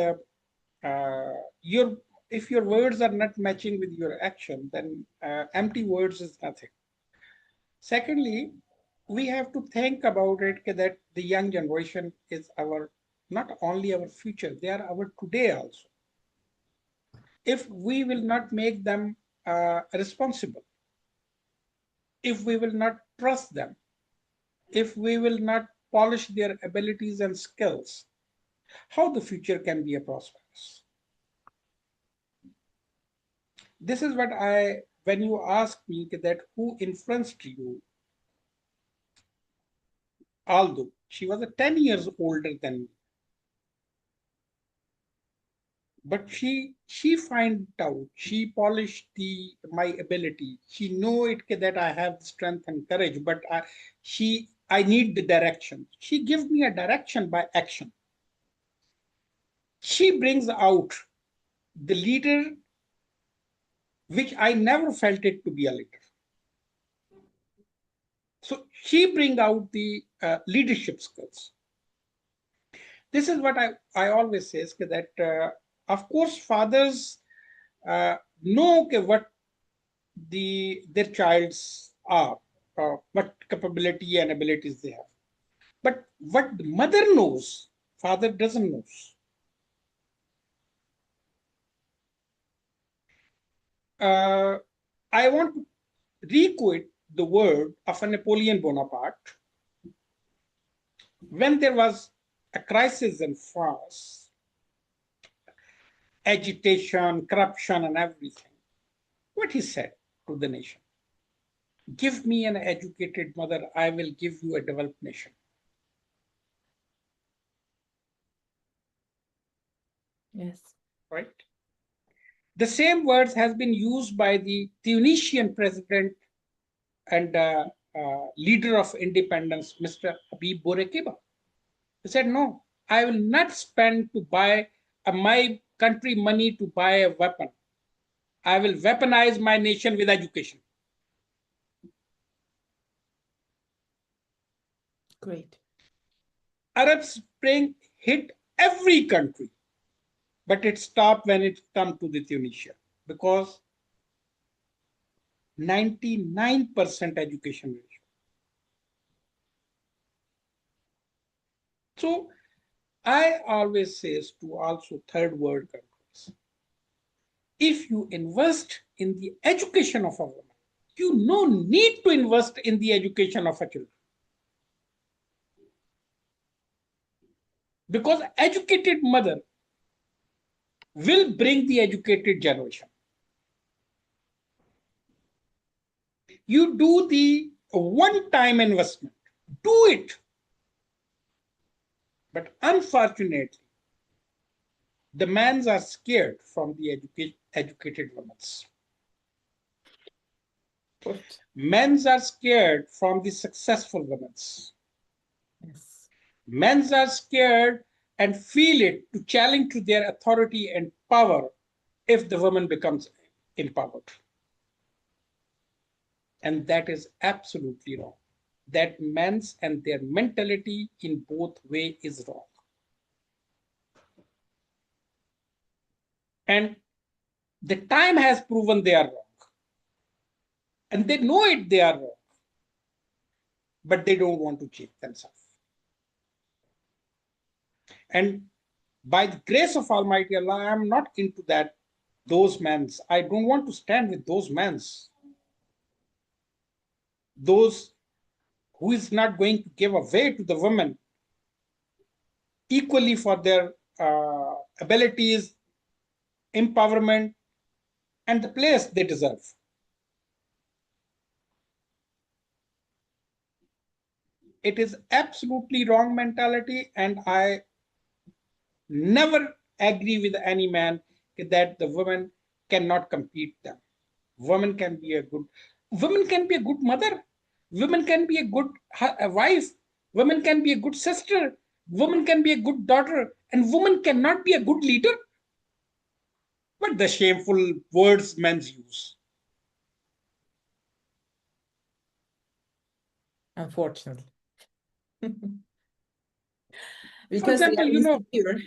your. If your words are not matching with your action, then empty words is nothing. Secondly, we have to think about it that the young generation is our not only our future; they are our today also. If we will not make them responsible, if we will not trust them, if we will not polish their abilities and skills, how the future can be a prosperous? This is what when you ask me that who influenced you, although she was a 10 years older than me, but she find out, she polished my ability. She know it that I have strength and courage, but I need the direction. She gives me a direction by action. She brings out the leader which I never felt it to be a leader. So she bring out the leadership skills. This is what I always say is that, of course, fathers know what their child's are, what capability and abilities they have. But what the mother knows, father doesn't know. I want to re-quote the word of a Napoleon Bonaparte when there was a crisis in France, agitation, corruption, and everything. What he said to the nation: give me an educated mother, I will give you a developed nation. yes, Right? The same words has been used by the Tunisian president and leader of independence, Mr. Habib Bourguiba. He said, no, I will not spend to buy my country money to buy a weapon. I will weaponize my nation with education. Great. Arab Spring hit every country, but it stopped when it came to the Tunisia because 99% education ratio. So I always say to also third world countries, if you invest in the education of a woman, you no need to invest in the education of a child. Because educated mother will bring the educated generation. You do the one-time investment, do it. But unfortunately, the men are scared from the educated women. Men are scared from the successful women. Yes. Men are scared and feel it to challenge to their authority and power if the woman becomes empowered. And that is absolutely wrong. That men's and their mentality in both way is wrong. And the time has proven they are wrong. And they know it, they are wrong. But they don't want to change themselves. And by the grace of Almighty Allah, I am not into that, those men's. I don't want to stand with those men's. Those who is not going to give away to the women equally for their abilities, empowerment, and the place they deserve. It is absolutely wrong mentality, and I never agree with any man that the women cannot compete them. Women can be a good mother. Women can be a good wife. Women can be a good sister. Women can be a good daughter, and women cannot be a good leader. What the shameful words men use. Unfortunately. For Because they example, are insecure.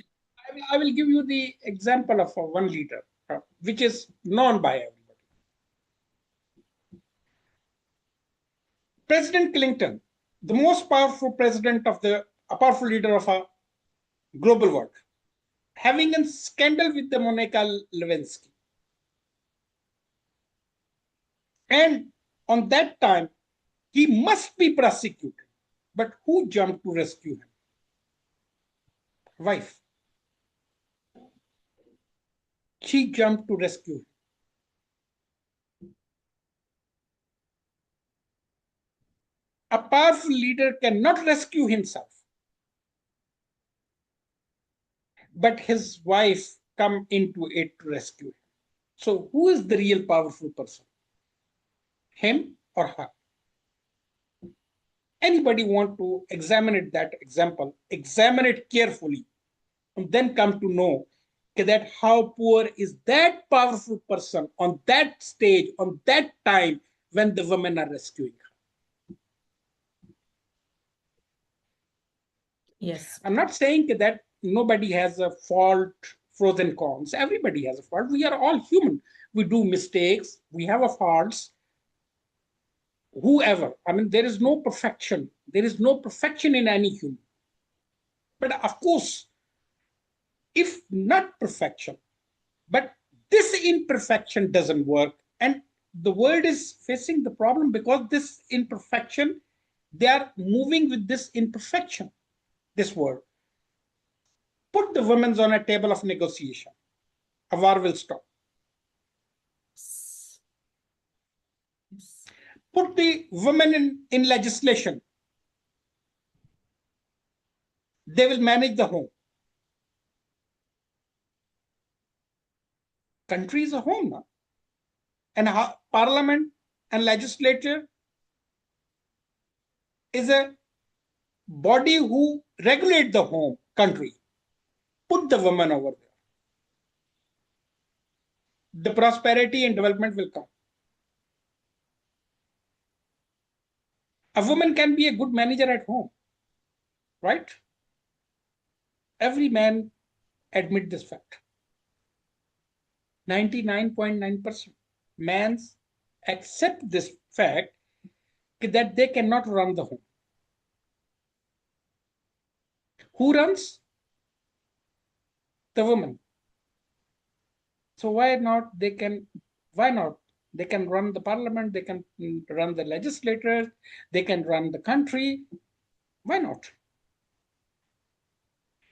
I will give you the example of one leader, which is known by everybody. President Clinton, the most powerful president of a powerful leader of a global world, having a scandal with the Monica Lewinsky. And on that time, he must be prosecuted. But who jumped to rescue him? Wife. She jumped to rescue him. A powerful leader cannot rescue himself. But his wife come into it to rescue him. So who is the real powerful person? Him or her? Anybody want to examine it, that example, examine it carefully, and then come to know that how poor is that powerful person on that stage, on that time when the women are rescuing her. Yes. I'm not saying that nobody has a fault, pros and cons. Everybody has a fault. We are all human. We do mistakes. We have a faults. Whoever. I mean, there is no perfection. There is no perfection in any human. But of course, if not perfection, but this imperfection doesn't work, and the world is facing the problem because this imperfection, they are moving with this imperfection, this world. Put the women on a table of negotiation, a war will stop. Yes. Put the women in legislation, they will manage the home. Country is a home now. And parliament and legislature is a body who regulate the home, country, put the woman over there. The prosperity and development will come. A woman can be a good manager at home, right? Every man admit this fact. 99.9% mans accept this fact that they cannot run the home. Who runs? The woman. So why not? Why not? They can run the parliament, they can run the legislators, they can run the country. Why not?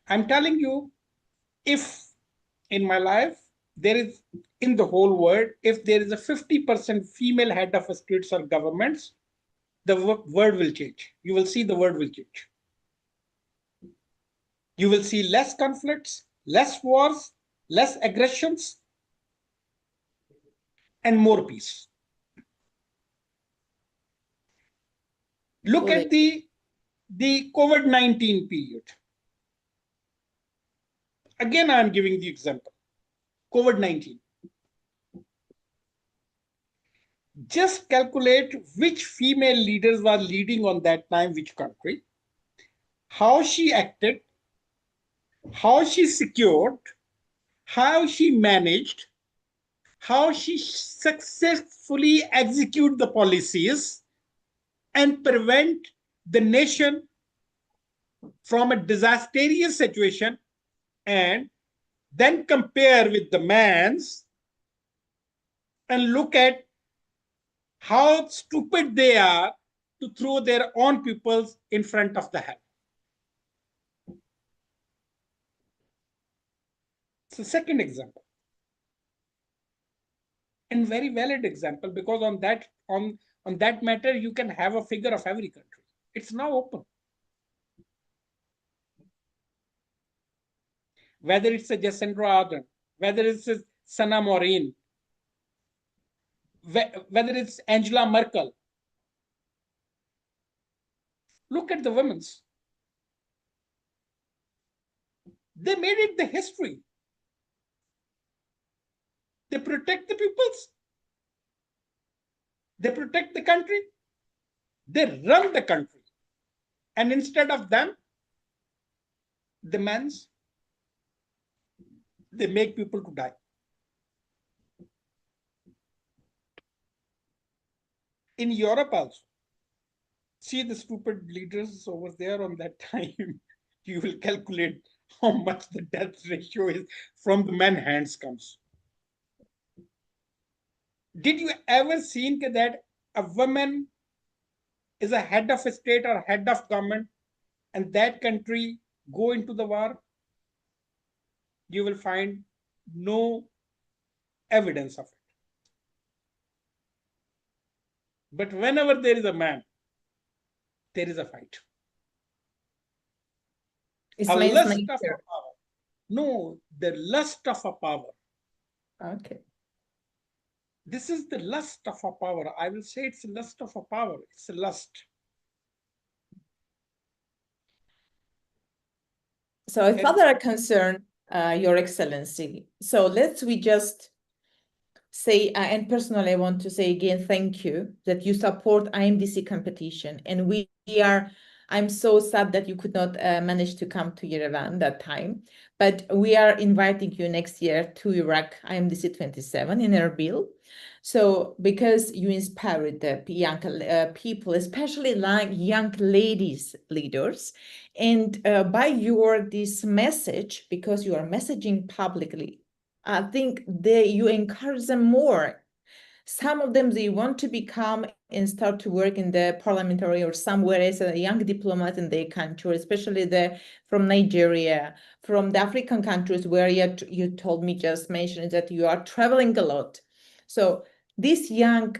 I'm telling you, if in my life there is, in the whole world, if there is a 50% female head of states or governments, the world will change. You will see the world will change. You will see less conflicts, less wars, less aggressions, and more peace. Look at the COVID-19 period. Again, I'm giving the example. COVID-19. Just calculate which female leaders were leading on that time, which country, how she acted, how she secured, how she managed, how she successfully executed the policies and prevent the nation from a disastrous situation, and then compare with the man's and look at how stupid they are to throw their own peoples in front of the hell. It's the second example, and very valid example, because on that matter you can have a figure of every country. It's now open. Whether it's a Jacinda Ardern, whether it's a Sanna Maureen, whether it's Angela Merkel. Look at the women's. They made it the history. They protect the peoples. They protect the country. They run the country. And instead of them, the men's, they make people to die. In Europe also, see the stupid leaders over there on that time. You will calculate how much the death ratio is from the men hands comes. Did you ever seen that a woman is a head of a state or head of government and that country go into the war? You will find no evidence of it. But whenever there is a man, there is a fight. It's a man's lust of nature. a power. No, the lust of a power. Okay. This is the lust of a power. I will say it's a lust of a power. It's a lust. So if other are concerned, Your Excellency, so we just say, and personally, I want to say again, thank you that you support IMDC competition. And I'm so sad that you could not manage to come to Yerevan that time, but we are inviting you next year to Iraq IMDC 27 in Erbil. So because you inspired the young people, especially like young ladies leaders, and by this message, because you are messaging publicly, I think you encourage them more. Some of them, they want to become and start to work in the parliamentary or somewhere as a young diplomat in their country, especially from Nigeria, from the African countries where you told me just mentioned that you are traveling a lot. So these young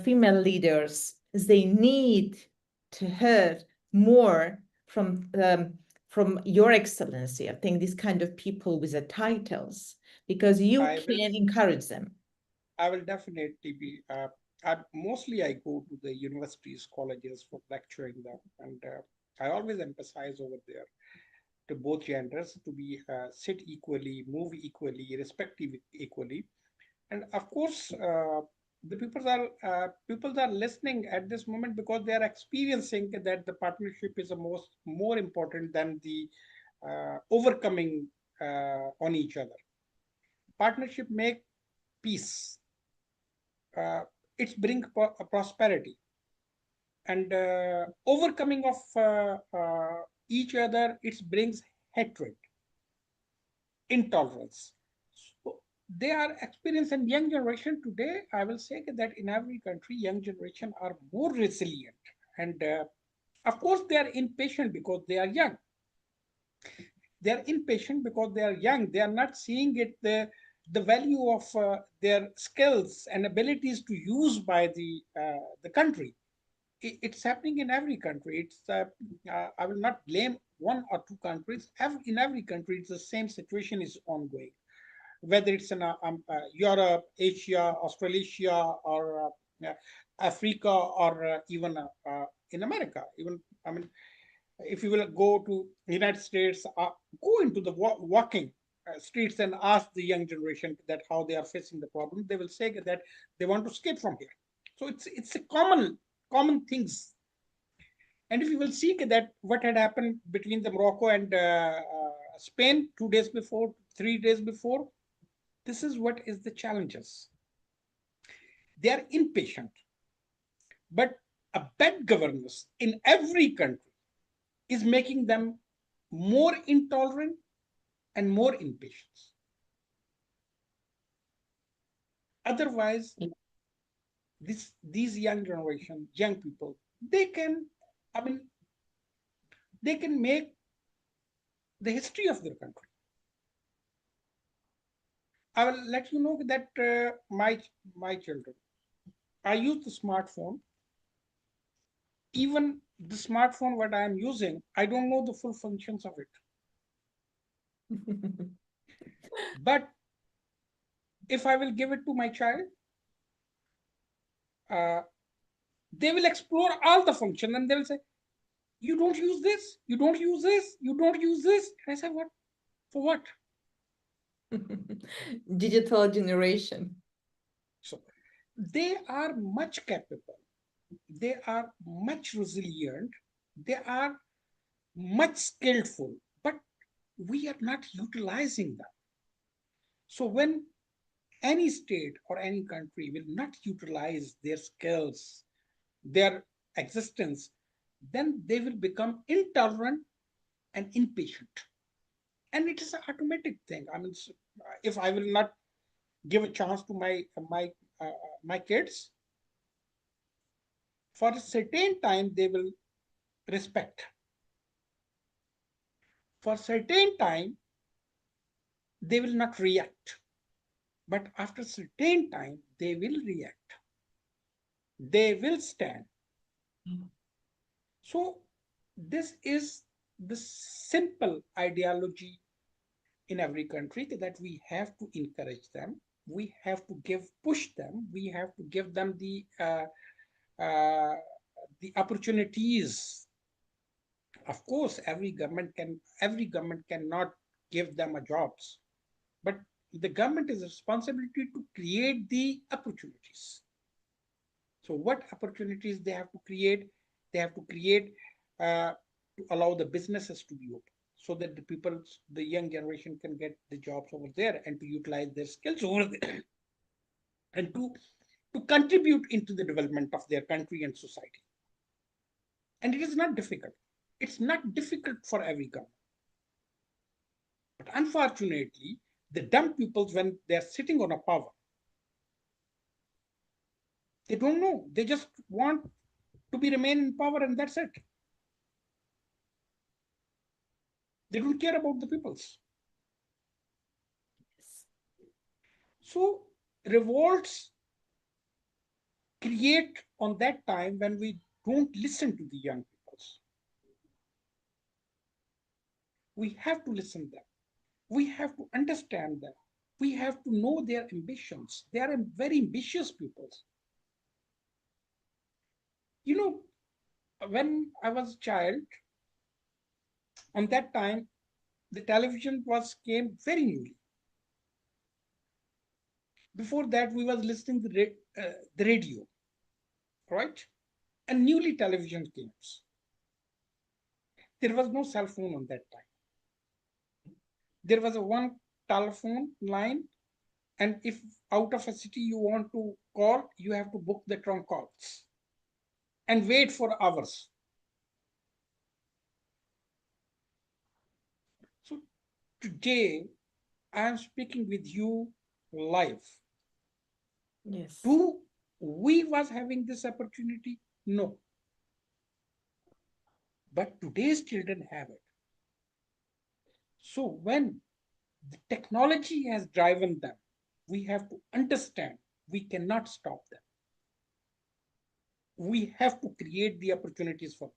female leaders, they need to hear more from Your Excellency. I think these kind of people with the titles, because you can encourage them. I will definitely be. Mostly I go to the universities, colleges for lecturing them, and I always emphasize over there. to both genders to be sit equally, move equally, respective equally. And of course, the people are listening at this moment because they are experiencing that the partnership is the most more important than the overcoming on each other. Partnership make peace. Uh, it's bring prosperity and overcoming of each other. It brings hatred, intolerance. So they are experiencing young generation today. I will say that in every country, young generation are more resilient, and of course they are impatient because they are young. They are impatient because they are young. They are not seeing it the value of their skills and abilities to use by the country. It's happening in every country. I will not blame one or two countries. In every country, it's the same situation is ongoing. Whether it's in Europe, Asia, Australasia, or Africa, or even in America. Even I mean, if you will go to the United States, go into the walking streets and ask the young generation that how they are facing the problem. They will say that they want to escape from here. So it's a common things. And if you will see that what had happened between the Morocco and Spain 2 days before, 3 days before, this is what is the challenges. They are impatient, but a bad governance in every country is making them more intolerant and more impatient. Otherwise, these young generation, young people, they can, I mean, they can make the history of their country. I will let you know that my children, I use the smartphone. Even the smartphone what I am using, I don't know the full functions of it. But if I will give it to my child, uh, they will explore all the function and they will say, "You don't use this, you don't use this, you don't use this." And I say, "What? For what?" Digital generation. So they are much capable. They are much resilient. They are much skillful, but we are not utilizing them. So when any state or any country will not utilize their skills, their existence, then they will become intolerant and impatient. And it is an automatic thing. I mean, if I will not give a chance to my kids, for a certain time they will respect. For a certain time they will not react. But after a certain time they will react. They will stand. So this is the simple ideology in every country that we have to encourage them. We have to push them. We have to give them uh, the opportunities. Of course, every government cannot give them a jobs, but the government is responsibility to create the opportunities. So what opportunities they have to create? They have to create to allow the businesses to be open so that the young generation can get the jobs over there and to utilize their skills over there and to contribute into the development of their country and society. And it is not difficult. It's not difficult for every government. But unfortunately, the dumb peoples, when they're sitting on a power, they don't know. They just want to be remain in power and that's it. They don't care about the peoples. So revolts create on that time when we don't listen to the young peoples. We have to listen to them. We have to understand them. We have to know their ambitions. They are very ambitious peoples. You know, when I was a child, on that time, the television came very newly. Before that, we was listening to the radio, right? And newly television came. There was no cell phone on that time. There was a one telephone line, and if out of a city you want to call, you have to book the trunk calls and wait for hours. So today, I am speaking with you live. Yes. Do we was having this opportunity? No. But today's children have it. So when the technology has driven them, we have to understand we cannot stop them. We have to create the opportunities for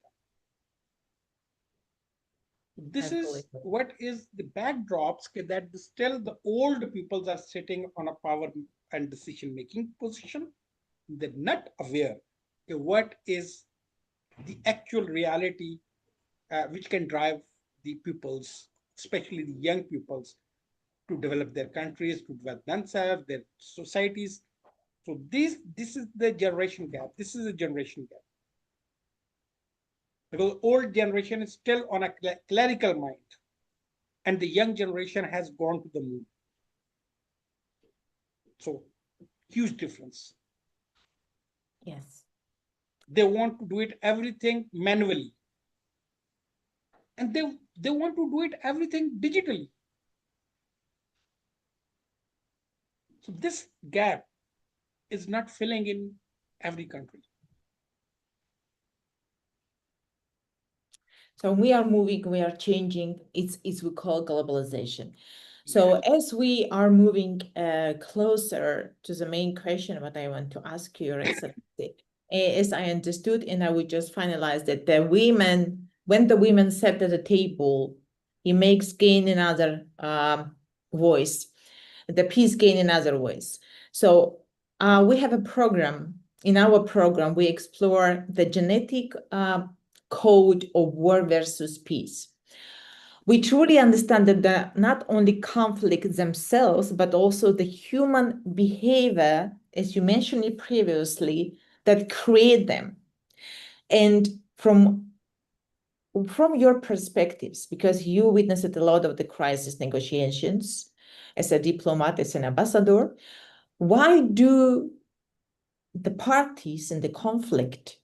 them. This is what is the backdrops that still the old peoples are sitting on a power and decision-making position. They're not aware of what is the actual reality which can drive the pupils, especially the young pupils, to develop their countries, to develop themselves, their societies. So this is the generation gap. This is a generation gap. Because old generation is still on a clerical mind, and the young generation has gone to the moon. So huge difference. Yes. They want to do it everything manually. And they want to do it everything digitally. So this gap is not filling in every country. So we are moving, we are changing. It's we call globalization. So as we are moving closer to the main question, what I want to ask you, Your Excellency, as I understood, and I would just finalize that the women, when the women sat at the table, it makes gain another voice. The peace gain another voice. So we have a program. In our program, we explore the genetic code of war versus peace. We truly understand that not only conflicts themselves, but also the human behavior, as you mentioned it previously, that create them. And from your perspectives, because you witnessed a lot of the crisis negotiations as a diplomat, as an ambassador, why do the parties in the conflict,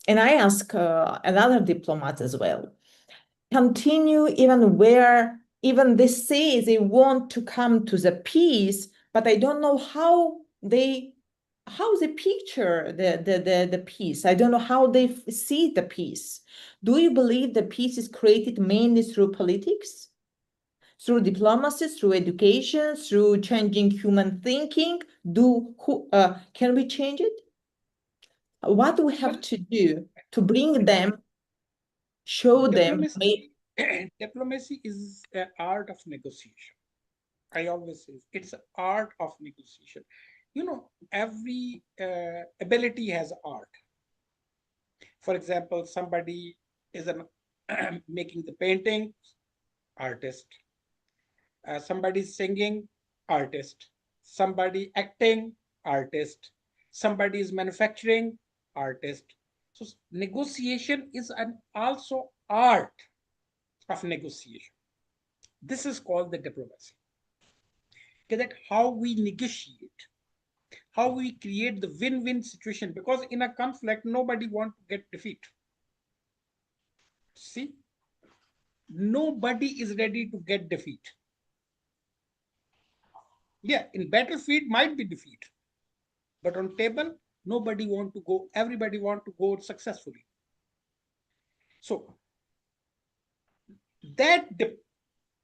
and I ask another diplomat as well, continue even they say they want to come to the peace, but I don't know how they picture the peace. I don't know how they see the peace. Do you believe the peace is created mainly through politics, through diplomacy, through education, through changing human thinking? Can we change it? What do we have to do to bring them, show them? Diplomacy is an art of negotiation. I always say it's an art of negotiation. You know, every ability has art. For example, somebody is making the painting, artist. Somebody singing, artist. Somebody acting, artist. Somebody is manufacturing, artist. So negotiation is an also art of negotiation. This is called the diplomacy. Okay, that how we negotiate, how we create the win-win situation, because in a conflict, nobody wants to get defeat. See, nobody is ready to get defeat. Yeah, in battlefield might be defeat, but on table, nobody want to go, everybody want to go successfully. So that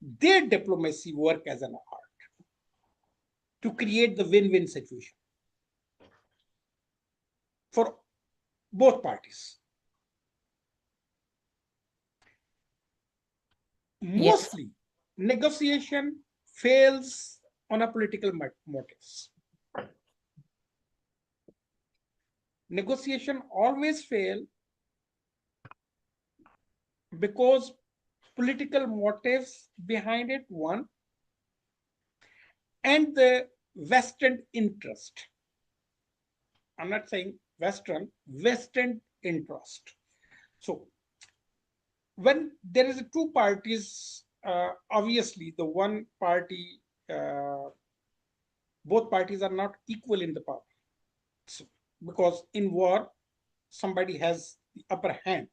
their diplomacy work as an art to create the win-win situation for both parties. Yes. Mostly, negotiation fails on a political motives. Negotiation always fail because political motives behind it, one, and the Western interest. I'm not saying Western interest. So when there is a two parties, obviously the one party, both parties are not equal in the power. So, because in war, somebody has the upper hand.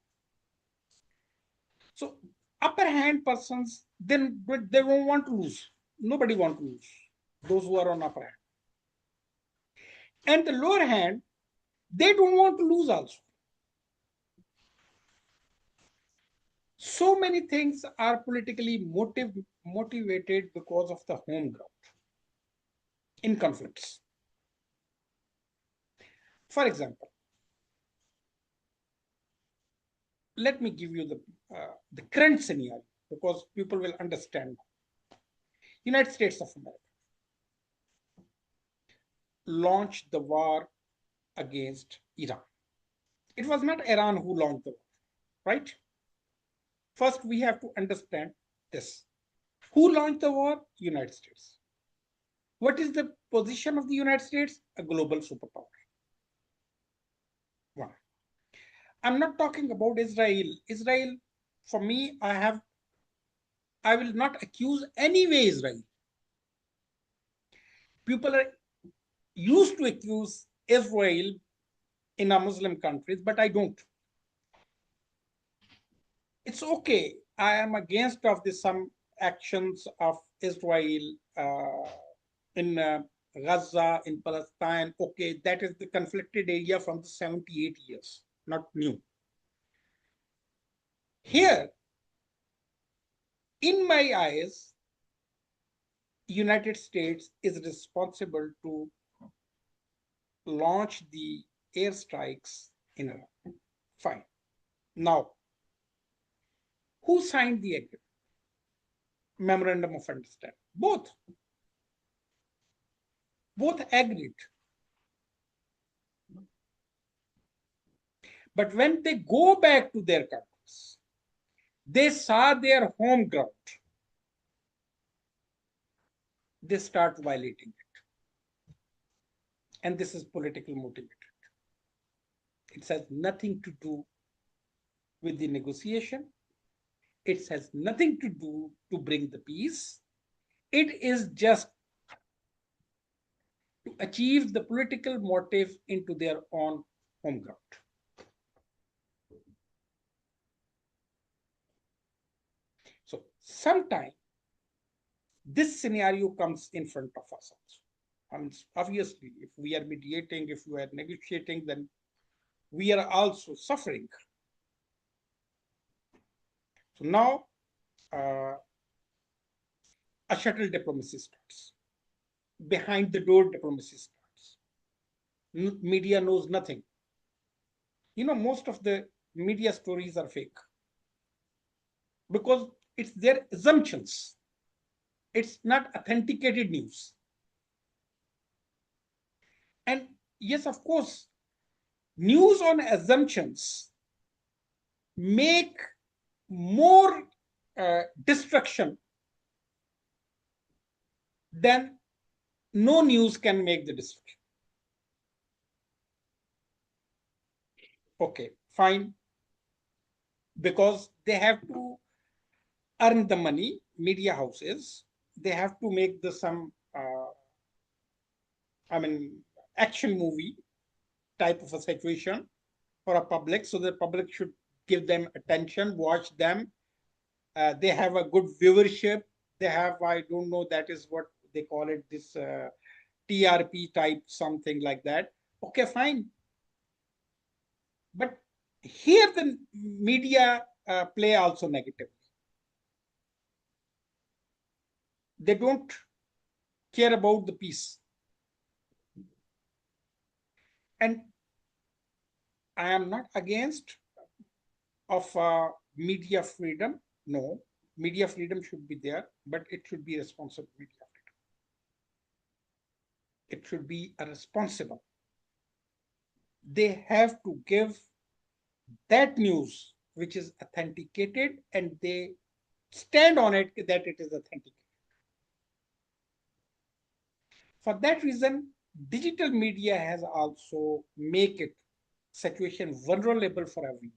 So upper hand persons, then they don't want to lose. Nobody want to lose. Those who are on upper hand. And the lower hand, they don't want to lose also. So many things are politically motivated because of the home ground in conflicts. For example, let me give you the current scenario because people will understand. United States of America launched the war against Iran. It was not Iran who launched the war, right? First, we have to understand this. Who launched the war? United States. What is the position of the United States? A global superpower. One. I'm not talking about Israel. Israel, for me, I will not accuse any way Israel. People are used to accuse Israel in our Muslim countries, but I don't. It's okay. I am against of some actions of Israel in Gaza, in Palestine. Okay, that is the conflicted area from the 78 years, not new. Here, in my eyes, United States is responsible to launch the airstrikes in Iran. Fine. Now, who signed the memorandum of understanding? Both agreed. But when they go back to their countries, they saw their home ground. They start violating it. And this is politically motivated. It has nothing to do with the negotiation. It has nothing to do to bring the peace. It is just to achieve the political motive into their own home ground. So sometimes this scenario comes in front of us also. And obviously, if we are mediating, if we are negotiating, then we are also suffering. So now a shuttle diplomacy starts. Behind the door diplomacy starts. Media knows nothing. Most of the media stories are fake because it's their assumptions. It's not authenticated news. And yes, of course, news on assumptions make more destruction than no news can make the destruction. Okay, fine. Because they have to earn the money, media houses, they have to make some action movie type of a situation for a public, so the public should give them attention, watch them. They have a good viewership. They have, I don't know, that is what they call it, this TRP type, something like that. Okay, fine. But here the media play also negatively. They don't care about the peace. And I am not against of media freedom. No, media freedom should be there, but it should be responsible media freedom. It should be a responsible. They have to give that news which is authenticated, and they stand on it that it is authentic. For that reason, digital media has also make it situation vulnerable for everybody,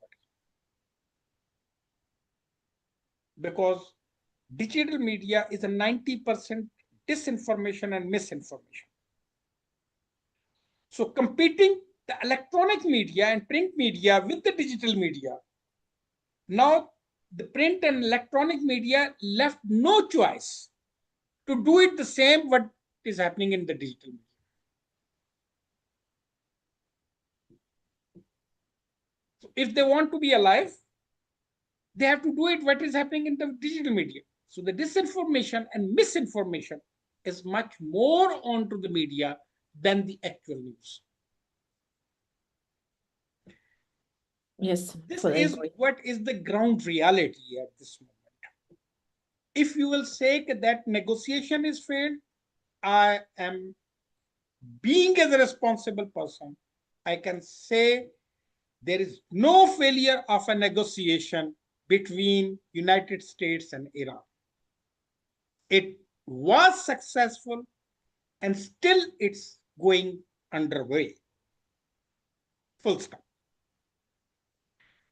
because digital media is a 90% disinformation and misinformation. So competing the electronic media and print media with the digital media, now the print and electronic media left no choice to do it the same what is happening in the digital media. So if they want to be alive, they have to do it what is happening in the digital media. So the disinformation and misinformation is much more onto the media than the actual news. Yes, This fully is agree. what is the ground reality at this moment. If you will say that negotiation is failed, I am being as a responsible person, I can say there is no failure of a negotiation between United States and Iran. It was successful and still it's going underway. Full stop.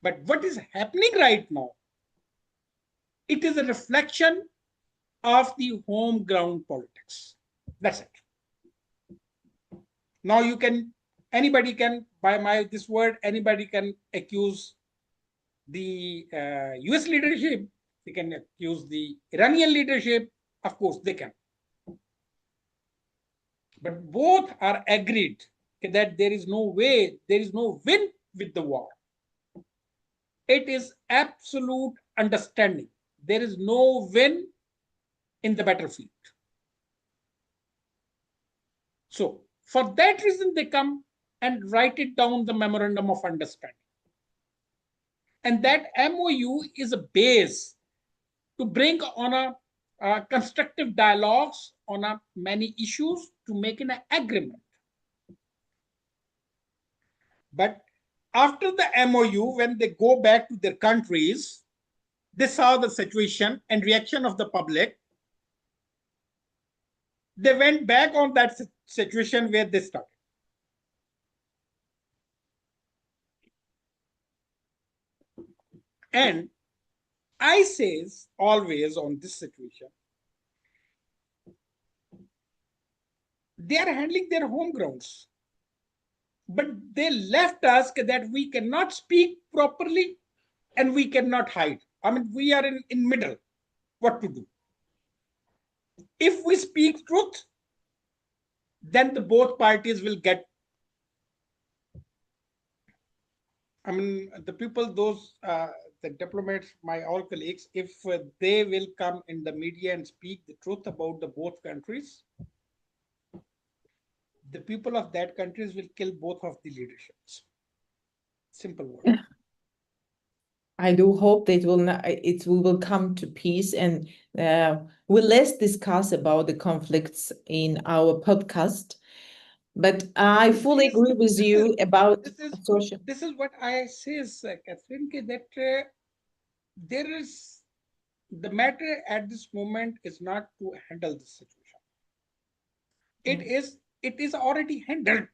But what is happening right now? It is a reflection of the home ground politics. That's it. Now anybody can, by this word, anybody can accuse the US leadership, they can accuse the Iranian leadership, of course they can. But both are agreed that there is no way, there is no win with the war. It is absolute understanding. There is no win in the battlefield. So for that reason, they come and write it down, the memorandum of understanding. And that MOU is a base to bring on a constructive dialogues on many issues to make an agreement. But after the MOU, when they go back to their countries, they saw the situation and reaction of the public. They went back on that situation where they started. And I says always on this situation, they are handling their home grounds. But they left us that we cannot speak properly and we cannot hide. I mean, we are in middle. What to do? If we speak truth, then the both parties will get. I mean, the people, those the diplomats, my all colleagues, if they will come in the media and speak the truth about the both countries, the people of that countries will kill both of the leaderships. Simple word. I do hope that we will come to peace, and we'll less discuss about the conflicts in our podcast. But I fully agree with you about social. This is what I say, Catherine, that there is the matter at this moment is not to handle this situation. It is already handled.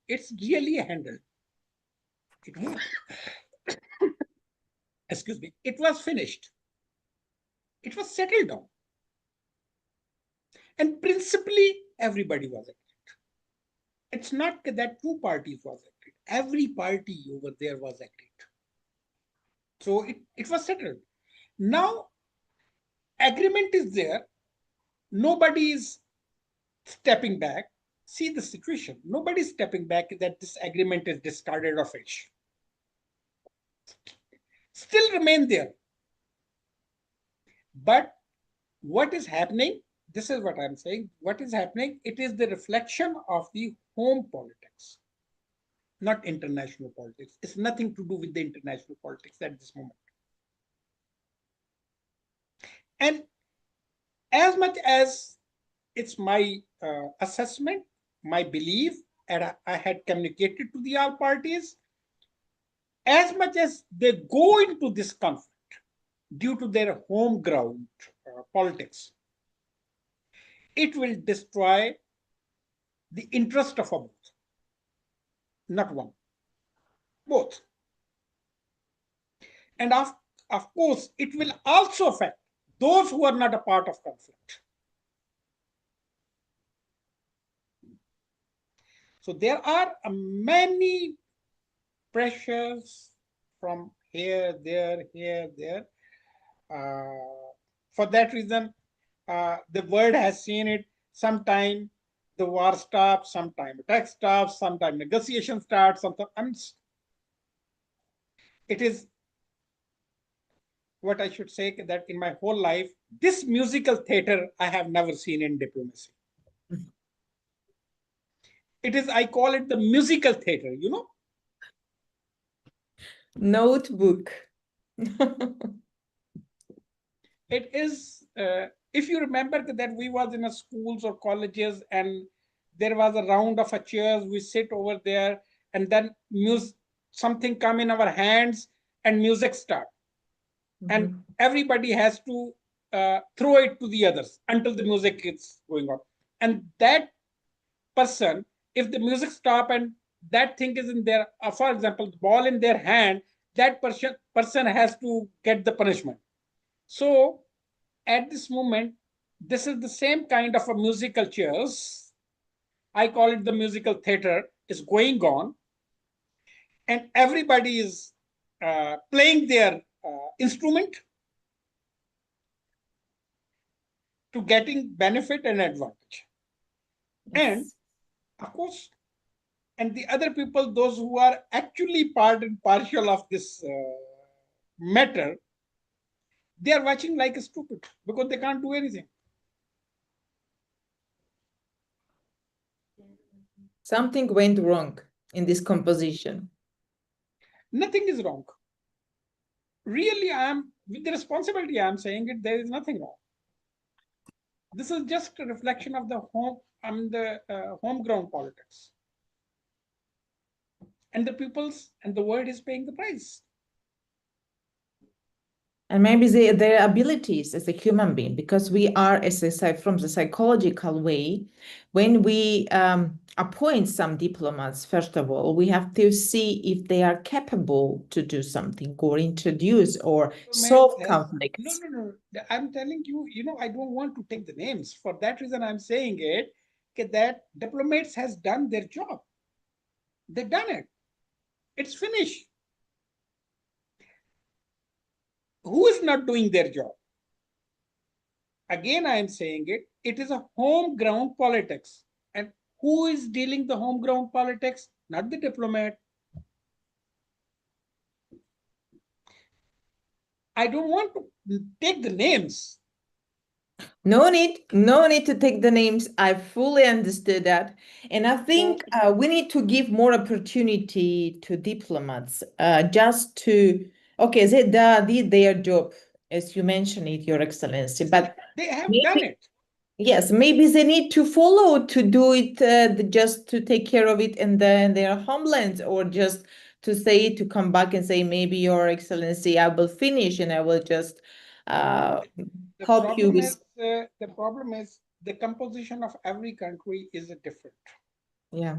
It's really handled. It was, excuse me, it was finished. It was settled down. And principally, everybody was agreed. It's not that two parties was agreed. Every party over there was agreed. So it was settled. Now, agreement is there. Nobody is stepping back. See the situation. Nobody is stepping back that this agreement is discarded or finished. Still remain there. But what is happening? This is what I'm saying. What is happening? It is the reflection of the home politics, not international politics. It's nothing to do with the international politics at this moment. And as much as it's my assessment, my belief, and I had communicated to the all parties, as much as they go into this conflict, due to their home ground politics, it will destroy the interest of a both, not one, both. And of course, it will also affect those who are not a part of conflict. So there are many pressures from here, there. For that reason, the world has seen it. Sometime the war stops, sometime attack stops, sometime negotiation starts, sometimes it is what I should say that in my whole life, this musical theater I have never seen in diplomacy. It is, I call it the musical theater, you know. Notebook. It is, if you remember that we was in a schools or colleges and there was a round of a chairs, we sit over there and then something come in our hands and music start. And everybody has to throw it to the others until the music is going on. And that person, if the music stop and that thing is in their, for example, the ball in their hand, that person has to get the punishment. So at this moment, this is the same kind of a musical chairs. I call it the musical theater is going on, and everybody is playing their instrument to getting benefit and advantage. Yes. And of course, and the other people, those who are actually part and partial of this matter, they are watching like a stupid because they can't do anything. Something went wrong in this composition. Nothing is wrong. Really, I am, with the responsibility I am saying it, there is nothing wrong. This is just a reflection of the home ground politics. And the people's and the world is paying the price. And maybe their abilities as a human being, because we are, as I said, from the psychological way, when we appoint some diplomats, first of all, we have to see if they are capable to do something or introduce or solve conflicts. No. I'm telling you, I don't want to take the names. For that reason, I'm saying it, that diplomats has done their job. They've done it. It's finished. Who is not doing their job? Again, I am saying it, it is a home ground politics. And who is dealing the home ground politics? Not the diplomat. I don't want to take the names. No need to take the names. I fully understood that. And I think we need to give more opportunity to diplomats just to, okay, they did their job, as you mentioned it, Your Excellency, but they have done it. Yes, maybe they need to follow to do it, just to take care of it in their homelands, or just to say, to come back and say, maybe Your Excellency, I will finish and I will just help you with. The problem is the composition of every country is different. Yeah.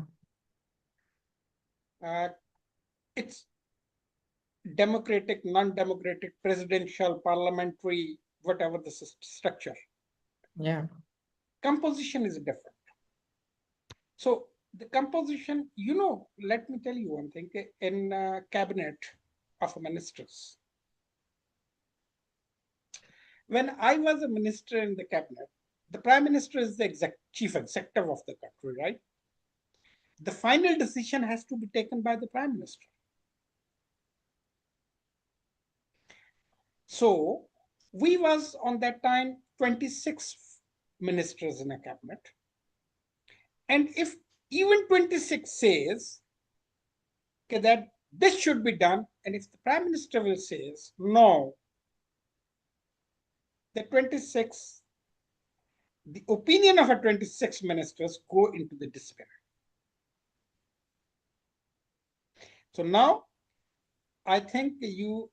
It's democratic, non-democratic, presidential, parliamentary, whatever the structure. Yeah. Composition is different. So the composition, let me tell you one thing, in cabinet of ministers. When I was a minister in the cabinet, the prime minister is the chief executive of the country, right? The final decision has to be taken by the prime minister. So we was on that time 26 ministers in a cabinet. And if even 26 says that this should be done, and if the prime minister will say no, the 26, the opinion of a 26 ministers go into the despair. So now I think you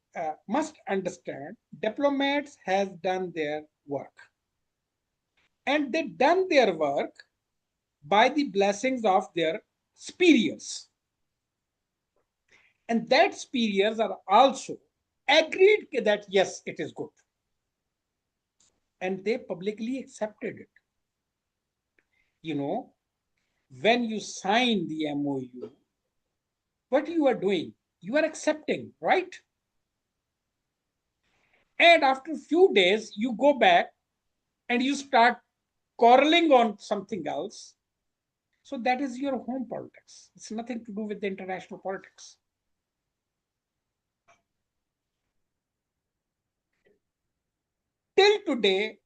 must understand, diplomats has done their work. And they done their work by the blessings of their superiors. And that superiors are also agreed that yes, it is good. And they publicly accepted it. You know, when you sign the MOU, what you are doing? You are accepting, right? And after a few days, you go back and you start quarreling on something else. So that is your home politics. It's nothing to do with the international politics. Till today,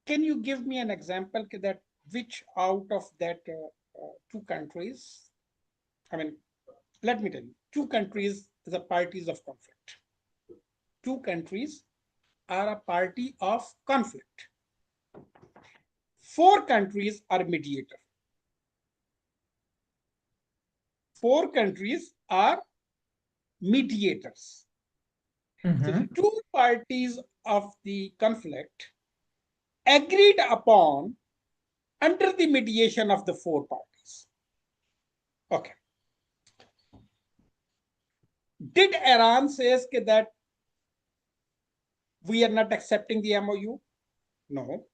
can you give me an example that which out of that two countries, I mean, let me tell you, two countries are parties of conflict. Two countries are a party of conflict. Four countries are mediator. Four countries are mediators. So the two parties of the conflict agreed upon under the mediation of the four parties. Okay. Did Iran says that we are not accepting the MOU? No.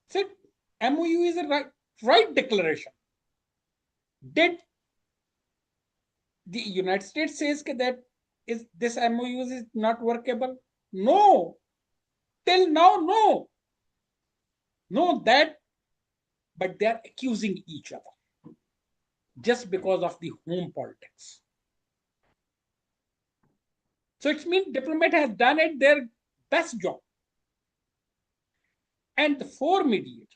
Said MOU is a right declaration. Did the United States says that is this MOU is not workable? No. Till now, no. No, that, but they are accusing each other just because of the home politics. So it means diplomat has done it their best job. And the four mediators,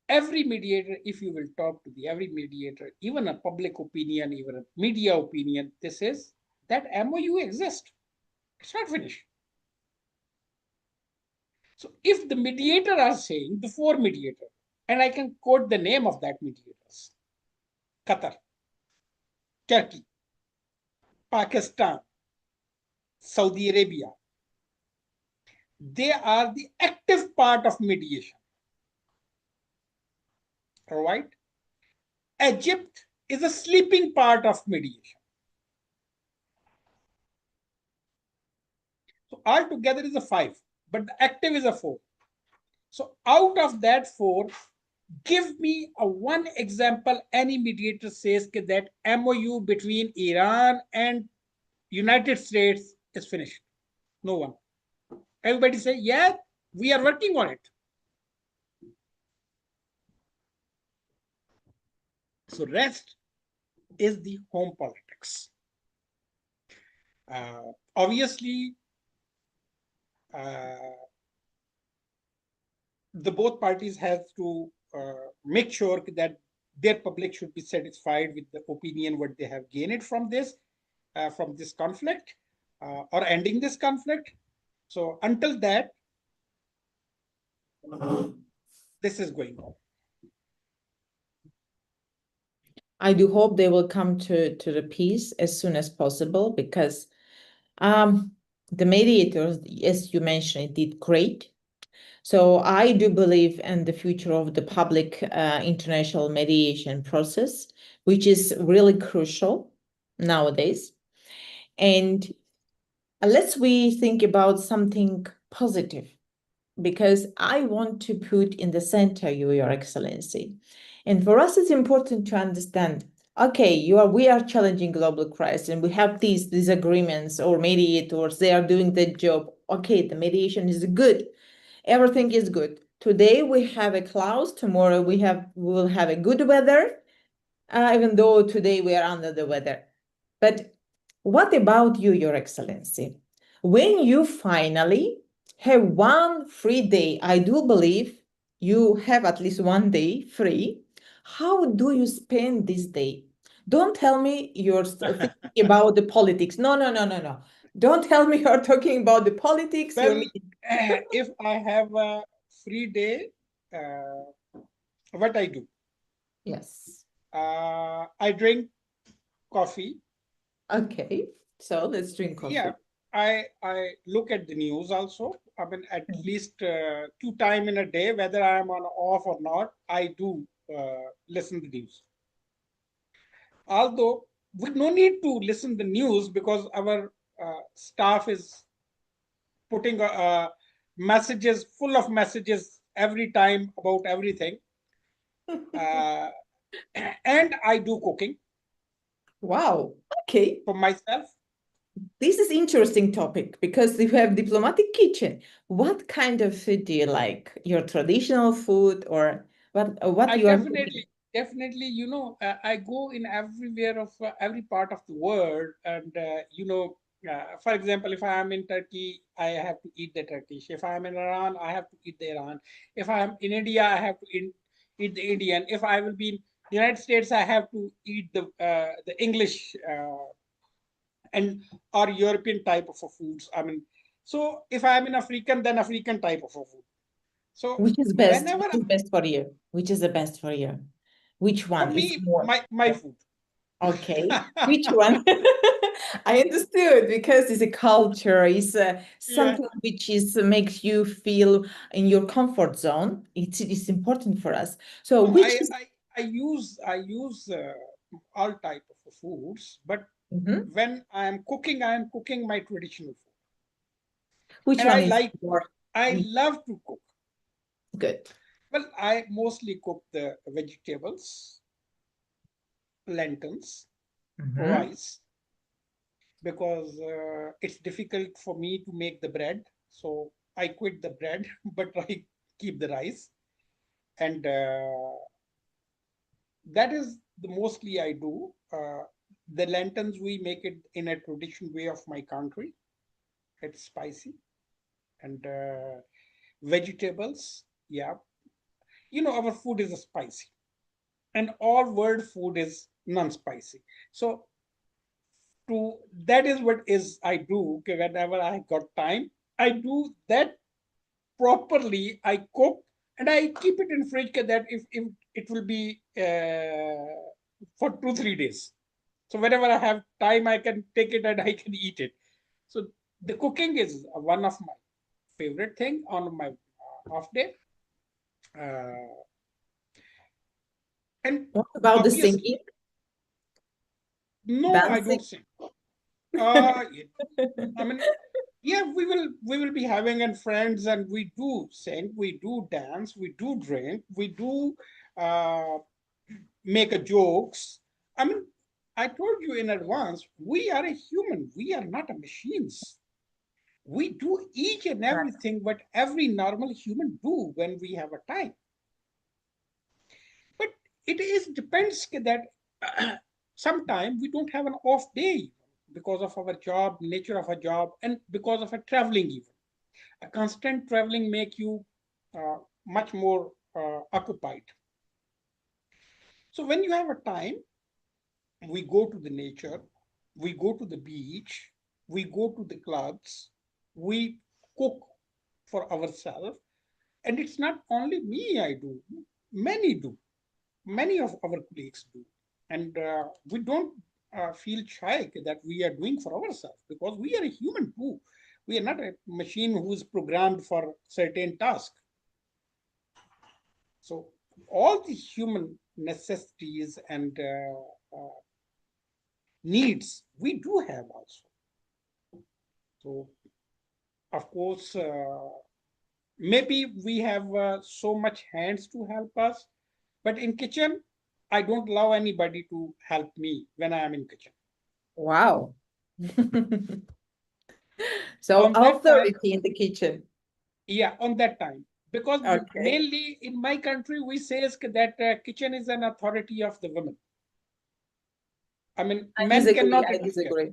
every mediator, if you will talk to the every mediator, even a public opinion, even a media opinion, this is that MOU exists. It's not finished. So if the mediator are saying, the four mediator, and I can quote the name of that mediators: Qatar, Turkey, Pakistan, Saudi Arabia, they are the active part of mediation. All right. Egypt is a sleeping part of mediation. So altogether is a 5, but the active is a 4. So out of that 4, give me a one example any mediator says that MOU between Iran and United States is finished. No one. Everybody say, yeah, we are working on it. So rest is the home politics. Obviously, the both parties have to make sure that their public should be satisfied with the opinion what they have gained from this conflict or ending this conflict. So until that, this is going on. I do hope they will come to the peace as soon as possible, because the mediators, as you mentioned, did great. So I do believe in the future of the public international mediation process, which is really crucial nowadays. And we think about something positive, because I want to put in the center Your Excellency. And for us, it's important to understand, okay, we are challenging global crisis, and we have these agreements or mediators, they are doing the job. Okay, the mediation is good. Everything is good. Today we have a clouds, tomorrow we will have a good weather, even though today we are under the weather. But what about you, Your Excellency? When you finally have one free day, I do believe you have at least one day free. How do you spend this day? Don't tell me you're thinking about the politics. No, no, no, no, no. Don't tell me you're talking about the politics. Well, if I have a free day, what I do? Yes. I drink coffee. Okay, so let's drink Yeah, coffee. I look at the news also. I mean, at Mm. least 2 times in a day, whether I am on off or not, I do listen to the news. Although we no need to listen the news because our staff is putting messages full of messages every time about everything. Uh, and I do cooking Wow. Okay. for myself. This is interesting topic because you have diplomatic kitchen. What kind of food do you like? Your traditional food or what I you are cooking? definitely, I go in everywhere of every part of the world, and for example, if I am in Turkey, I have to eat the Turkish. If I am in Iran, I have to eat the Iran. If I am in India, I have to eat the Indian. If I will be in the United States, I have to eat the English and or European type of foods. I mean, so if I am in African, then African type of food. So Which is best? whenever Which is best for you? Which is the best for you? Which for one is me, more? my food. Okay. Which one? I understood because it's a culture, it's Yeah, something which is makes you feel in your comfort zone. It's important for us. So no, which is I use all type of foods, but Mhm. when I am cooking my traditional food, Which and one is more I mm, love to cook. good? Well, I mostly cook the vegetables, lentils, Mhm. rice, because it's difficult for me to make the bread. So I quit the bread, but I keep the rice, and that is the mostly I do. The lentils we make it in a traditional way of my country. It's spicy and vegetables. Yeah, our food is spicy, and all world food is non-spicy. So to that is what is I do. Okay, whenever I got time, I do that properly. I cook and I keep it in fridge that if it will be for 2 3 days. So whenever I have time, I can take it and I can eat it. So the cooking is one of my favorite thing on my off day. Uh, and What about the obviously, singing, no, I dancing? don't sing. Uh, I mean, yeah, we will be having and friends, and we do sing, we do dance, we do drink, we do uh, make a jokes. I mean, I told you in advance, we are a human, we are not a machines. We do each and Right. everything what every normal human do when we have a time. But it is depends that sometimes we don't have an off day because of our job, nature of a job, and because of a traveling even. A constant traveling make you much more occupied. So when you have a time, we go to the nature, we go to the beach, we go to the clubs, we cook for ourselves. And it's not only me, I do, many do, many of our colleagues do. And we don't feel shy that we are doing for ourselves because we are a human too. We are not a machine who is programmed for certain task. So all the human necessities and needs we do have also. So of course, maybe we have so much hands to help us, but in kitchen, I don't allow anybody to help me when I am in kitchen. Wow. So On that time, authority in the kitchen. yeah, on that time, because Okay. mainly in my country we say that kitchen is an authority of the women. I mean, I men disagree. cannot I interfere. disagree.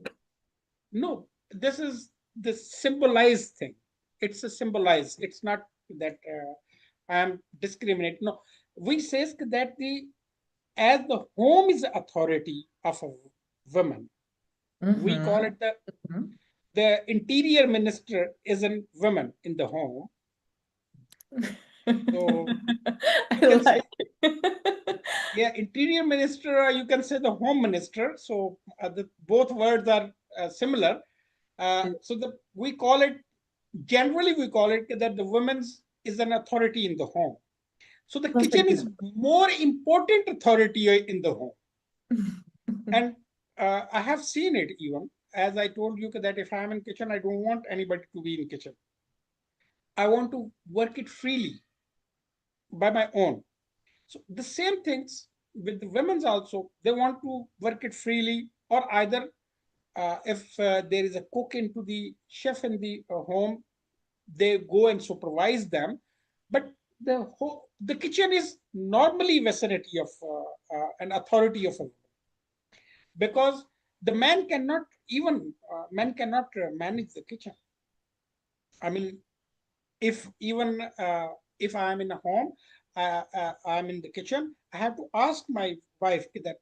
No, this is the symbolized thing. It's a symbolized. It's not that I am discriminating. No, we says that the as the home is the authority of a woman. We call Mm-hmm. it the interior minister is a woman in the home. Mm-hmm. So I we can say like it. Yeah, interior minister, you can say the home minister. So both words are similar. We call it, generally we call it that the women's is an authority in the home. So the That's a kitchen is good. more important authority in the home. And I have seen it even, as I told you that if I'm in kitchen, I don't want anybody to be in kitchen. I want to work it freely by my own. So the same things with the women's also, they want to work it freely, or either if there is a cook into the chef in the home, they go and supervise them. But the kitchen is normally vicinity of an authority of a woman, because the man cannot even manage the kitchen. I mean, if even if I am in a home, I'm in the kitchen, I have to ask my wife that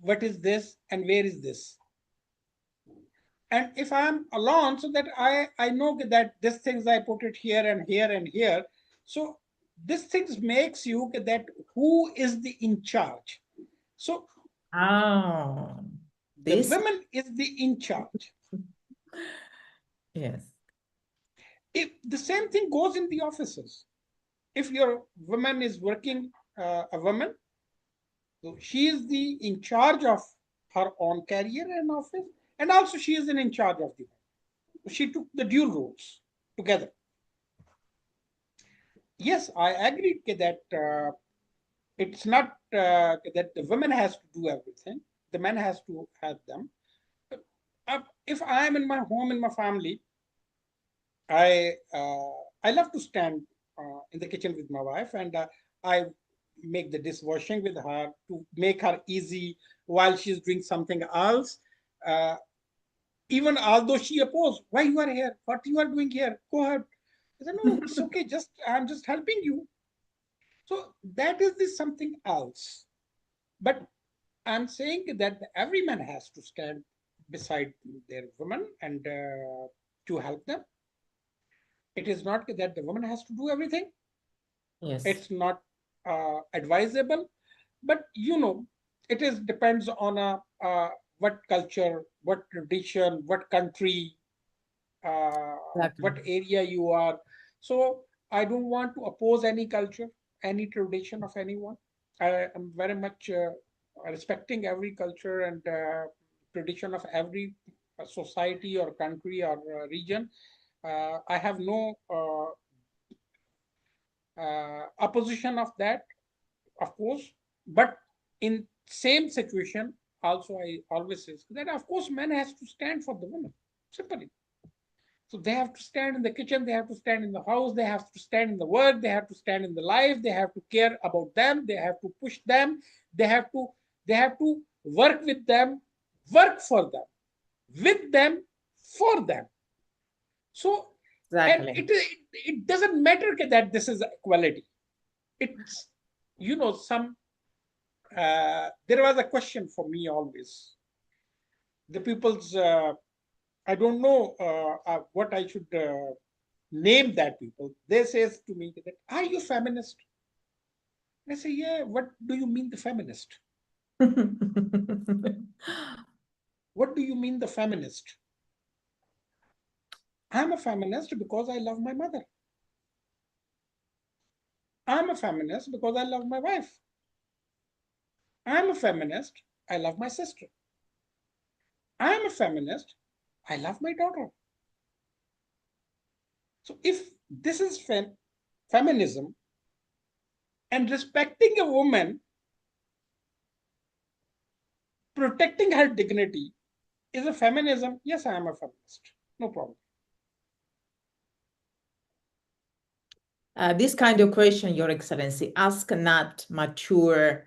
what is this and where is this. And if I am alone, so that I know that this things I put it here and here and here. So this things makes you that who is the in charge. So Oh, the this, women is the in charge. yes. If the same thing goes in the offices, if your woman is working, a woman, so she is the in charge of her own career and office, and also she is in charge of the home. She took the dual roles together. Yes, I agree that it's not that the woman has to do everything, the man has to help them. If I am in my home, in my family, I love to stand in the kitchen with my wife, and I make the dishwashing with her to make her easy while she's doing something else. Uh, Even although she opposed, why you are here? What you are doing here? Go ahead. I said, no, it's okay. Just I'm just helping you. So that is this something else. But I'm saying that every man has to stand beside their woman and to help them. It is not that the woman has to do everything. Yes, It's not advisable, but it is depends on what culture, what tradition, what country, exactly. what area you are. So I don't want to oppose any culture, any tradition of anyone. I am very much respecting every culture and tradition of every society or country or region. I have no opposition of that, of course. But in same situation, also I always say that of course man has to stand for the woman. Simply. So they have to stand in the kitchen, they have to stand in the house, they have to stand in the work, they have to stand in the life, they have to care about them, they have to push them, they have to work with them, work for them, with them, for them. So, and Exactly. it doesn't matter that this is equality. It's some there was a question for me always. The people's I don't know what I should name that people. They says to me that, are you feminist? I say, yeah. What do you mean the feminist? What do you mean the feminist? I'm a feminist because I love my mother. I'm a feminist because I love my wife. I'm a feminist. I love my sister. I'm a feminist. I love my daughter. So if this is feminism and respecting a woman, protecting her dignity is a feminism, yes, I am a feminist. No problem. This kind of question, Your Excellency, ask not mature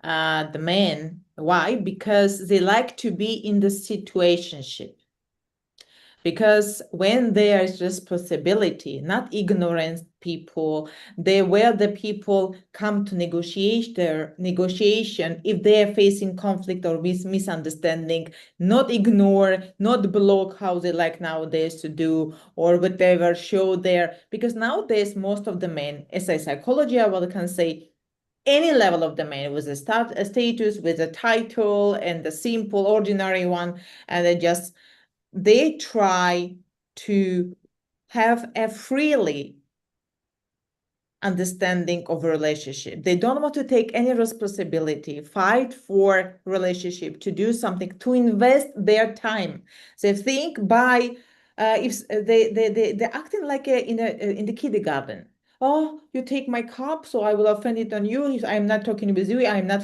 the men. Why? Because they like to be in the situationship. Because when there is responsibility, not ignorant people, they where the people come to negotiate their negotiation if they are facing conflict or misunderstanding, not ignore, not block how they like nowadays to do or whatever, show there. Because nowadays most of the men, as a psychology, I will can say, any level of the man, with a status, with a title, and the simple, ordinary one, and they try to have a freely understanding of a relationship. They don't want to take any responsibility, fight for relationship, to do something, to invest their time. They think by if they're acting like in the kindergarten. Oh, you take my cup, so I will offend it on you. If I'm not talking with you, I'm not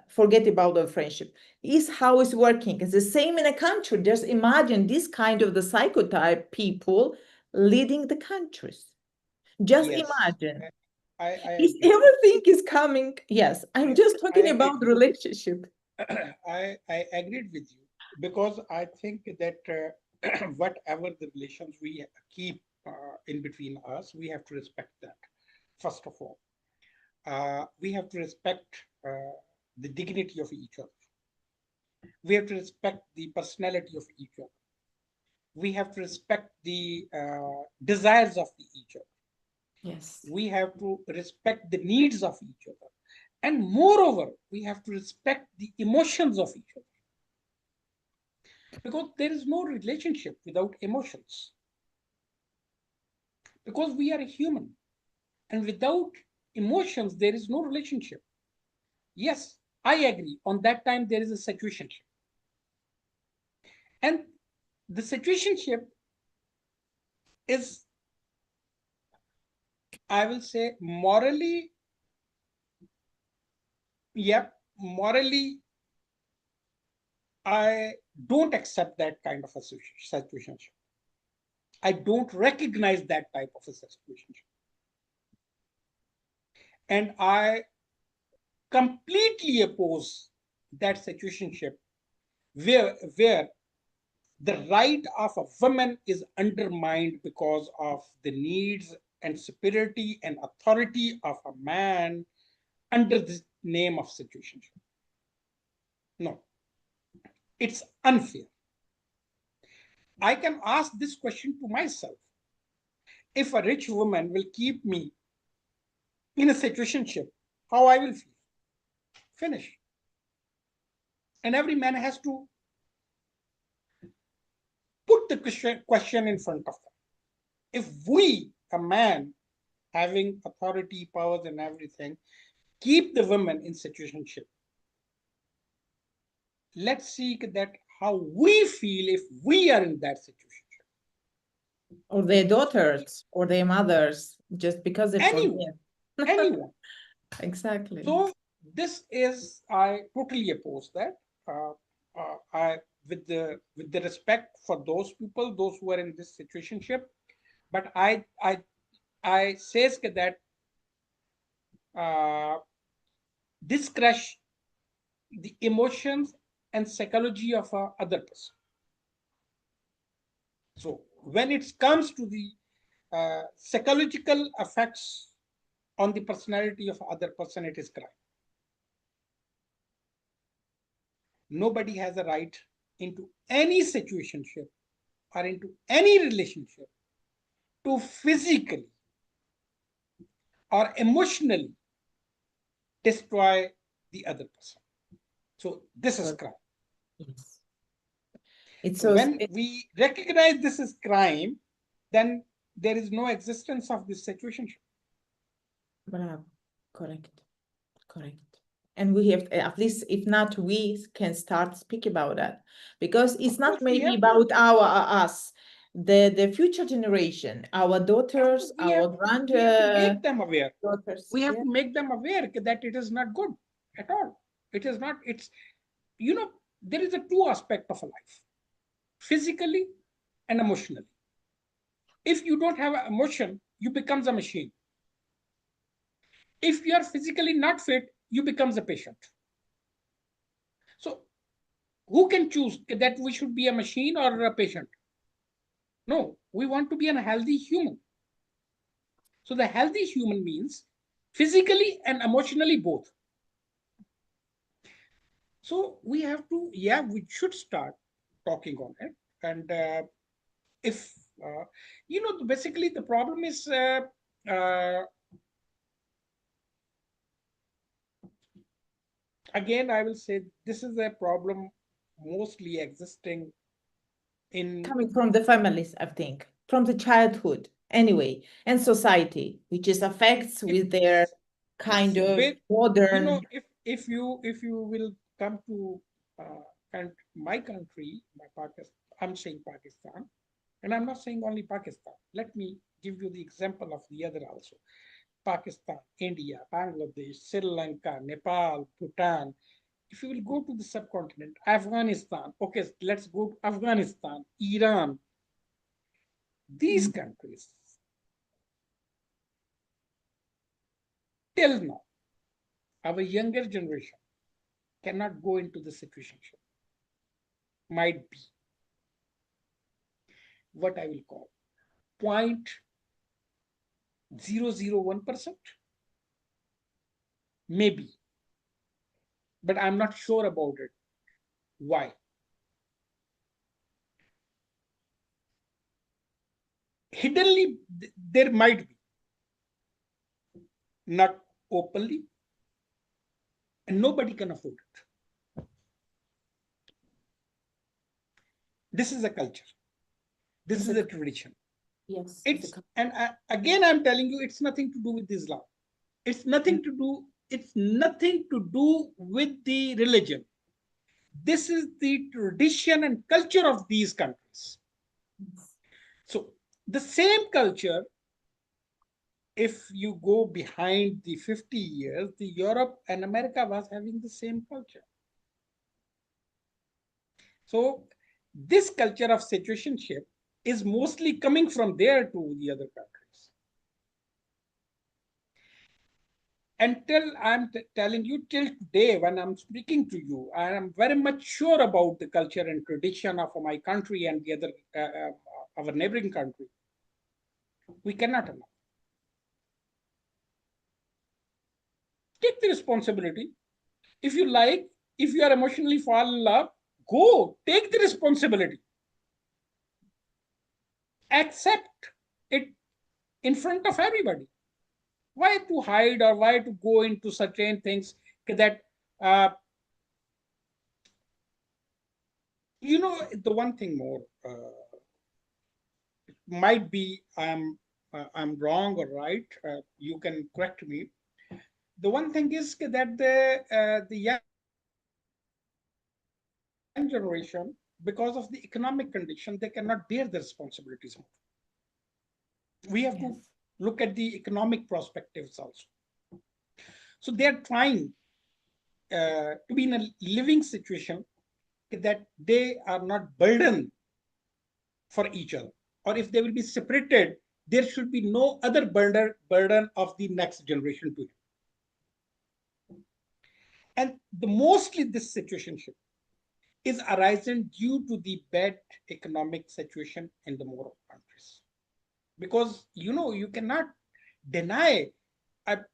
forget about the friendship. Is how it's working. It's the same in a country. Just imagine this kind of the psychotype people leading the countries. Just Yes, imagine. I If agree. everything is coming, yes, I'm just talking I about relationship. I agreed with you because I think that whatever the relations we keep in between us, we have to respect that. First of all, we have to respect the dignity of each other. We have to respect the personality of each other. We have to respect the desires of each other. Yes. We have to respect the needs of each other. And moreover, we have to respect the emotions of each other. Because there is no relationship without emotions. Because we are a human. And without emotions, there is no relationship. Yes, I agree. On that time, there is a situationship. And the situationship is, I will say, morally, yep, morally, I don't accept that kind of a situationship. I don't recognize that type of a situationship. And I completely oppose that situationship where the right of a woman is undermined because of the needs and superiority and authority of a man under the name of situationship. No, it's unfair. I can ask this question to myself. If a rich woman will keep me in a situationship, how I will feel? Finish. And every man has to put the question in front of them. If we, a man, having authority, powers, and everything, keep the women in situationship, let's see that how we feel if we are in that situation. Or their daughters or their mothers, just because they Anyone, forget. anyone. Exactly. So this is, I totally oppose that. I with the respect for those people, those who are in this situationship, but I says that uh, this crush the emotions and psychology of a other person. So when it comes to the psychological effects on the personality of other person, it is crime. Nobody has a right into any situationship or into any relationship to physically or emotionally destroy the other person. So this is crime. Yes. It's So so when we recognize this is crime, then there is no existence of this situationship. bravo. Correct. Correct. And we have, at least if not, we can start speak about that, because it's Of course, not we maybe have to. about our us, the future generation, our Of course, daughters, our we have to make granddaughters. them aware. We have Yeah. to make them aware that it is not good at all. It is not. It's you know there is a two aspect of a life, physically and emotionally. If you don't have an emotion, you becomes a machine. If you are physically not fit, you becomes a patient. So who can choose that we should be a machine or a patient? No, we want to be a healthy human. So the healthy human means physically and emotionally both. So we have to, yeah, we should start talking on it. And if, basically the problem is uh, again, I will say this is a problem mostly existing in Coming from the families, I think, from the childhood anyway, and society, which is affects with their kind of modern. if you will come to my country, my Pakistan, I'm saying Pakistan, and I'm not saying only Pakistan. Let me give you the example of the other also. Pakistan, India, Bangladesh, Sri Lanka, Nepal, Bhutan. If you will go to the subcontinent, Afghanistan, okay, let's go to Afghanistan, Iran, these countries, till now, our younger generation cannot go into the situation. Might be what I will call 0.001%, maybe, but I'm not sure about it. Why? Hiddenly, there might be, not openly, and nobody can afford it. This is a culture. This is a tradition. Yes. And again, I'm telling you, it's nothing to do with Islam. It's nothing to do. It's nothing to do with the religion. This is the tradition and culture of these countries. So the same culture, if you go behind the 50 years, the Europe and America was having the same culture. So this culture of situationship is mostly coming from there to the other countries. Until I'm telling you, till today, when I'm speaking to you, I am very much sure about the culture and tradition of my country and the other, our neighboring country. We cannot allow. Take the responsibility. If you like, if you are emotionally fall in love, go, take the responsibility. Accept it in front of everybody. Why to hide or why to go into certain things that, the one thing more, might be I'm wrong or right. You can correct me. The one thing is that the young generation, because of the economic condition, they cannot bear the responsibilities more. We have to look at the economic perspectives also. So they are trying to be in a living situation that they are not burdened for each other, or if they will be separated, there should be no other burden of the next generation to it. And mostly this situation is arising due to the bad economic situation in the more countries. Because you cannot deny,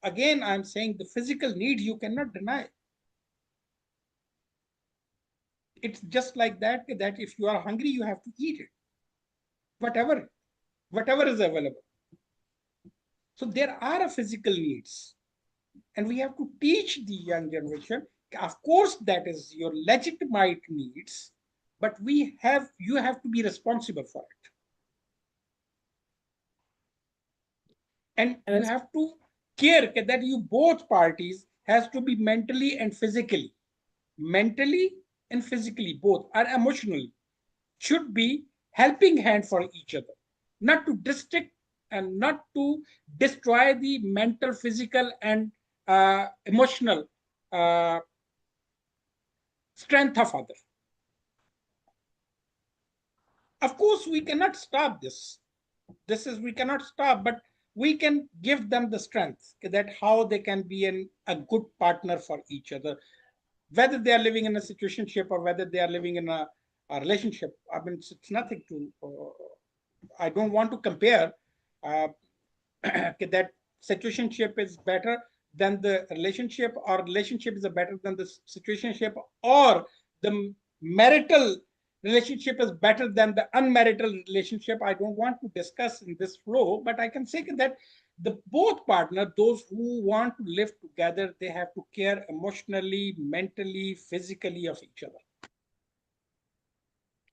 again I'm saying, the physical need you cannot deny. It's just like that if you are hungry, you have to eat it, whatever is available. So there are physical needs, and we have to teach the young generation, of course that is your legitimate needs, but you have to be responsible for it, and you have to care that you both parties has to be mentally and physically both, or emotionally, should be helping hand for each other, not to distract and not to destroy the mental, physical, and emotional strength of others. Of course, we cannot stop this. We cannot stop, but we can give them the strength that how they can be a good partner for each other, whether they are living in a situationship or whether they are living in a relationship. I mean, it's nothing to. I don't want to compare that situationship is better than the relationship, or relationship is better than the situationship, or the marital relationship is better than the unmarital relationship. I don't want to discuss in this flow, but I can say that the both partner, those who want to live together, they have to care emotionally, mentally, physically of each other.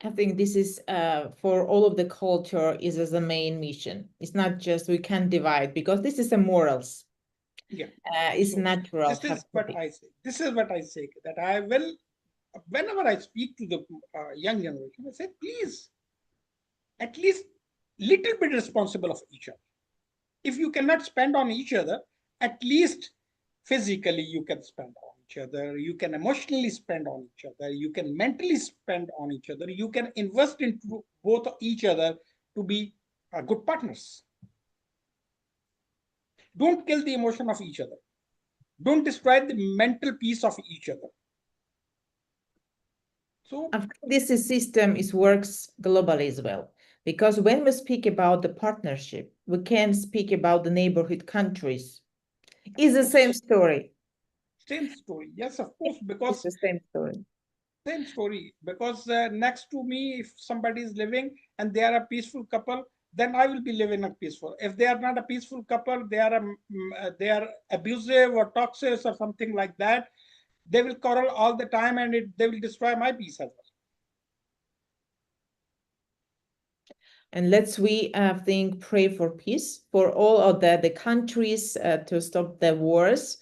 I think this is for all of the culture is as a main mission. It's not just we can't divide because this is a morals. Yeah. It's So natural. this is what I say. This is what I say, that I will, whenever I speak to the young generation, I say, please, at least little bit responsible of each other. If you cannot spend on each other, at least physically you can spend on each other, you can emotionally spend on each other, you can mentally spend on each other, you can invest into both each other to be good partners. Don't kill the emotion of each other. Don't destroy the mental peace of each other. So I think this system works globally as well, because when we speak about the partnership, we can speak about the neighborhood countries. It's the same story. same story, yes, of course, It's because the same story. same story. Because next to me, if somebody is living and they are a peaceful couple, then I will be living a peaceful. If they are not a peaceful couple, they are abusive or toxic or something like that. They will quarrel all the time, and they will destroy my peace as well. And we think pray for peace for all of the countries to stop the wars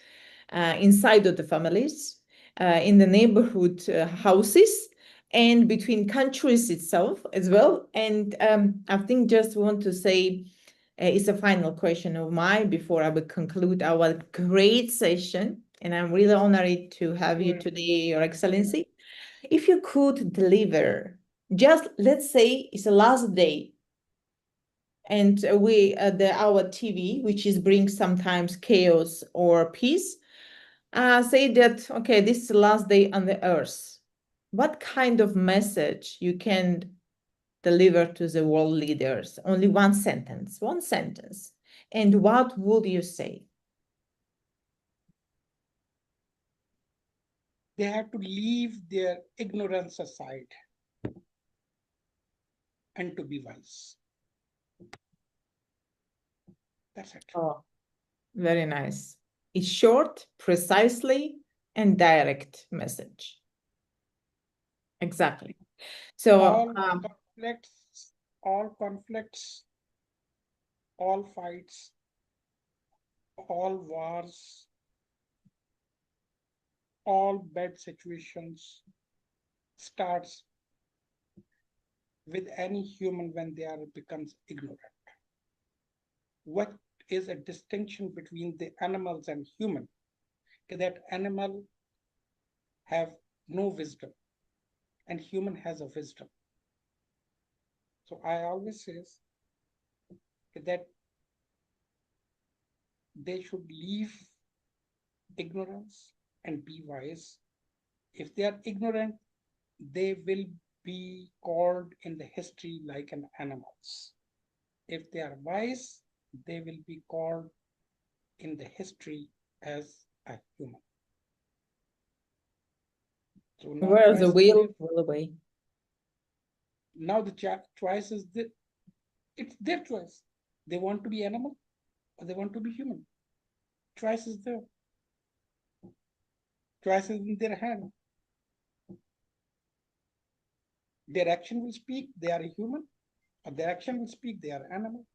inside of the families, in the neighborhood houses, and between countries itself as well. And I think just want to say it's a final question of mine before I will conclude our great session. And I'm really honored to have you today, Your Excellency. If you could deliver, just let's say it's the last day, and our TV, which is brings sometimes chaos or peace, say that, okay, this is the last day on the earth. What kind of message you can deliver to the world leaders? Only one sentence. And what would you say? They have to leave their ignorance aside and to be wise. That's it. Oh, very nice. It's short, precisely, and direct message. Exactly. So all conflicts, all fights, all wars, all bad situations starts with any human when they are becomes ignorant. What is a distinction between the animals and human? That animal have no wisdom and human has a wisdom. So I always say that they should leave ignorance and be wise. If they are ignorant, they will be called in the history like an animals. If they are wise, they will be called in the history as a human. So now where the will away. Now the choice is it's their choice. They want to be animal or they want to be human. Choice is there. Choice is in their hand. Their action will speak they are a human, or their action will speak they are animal.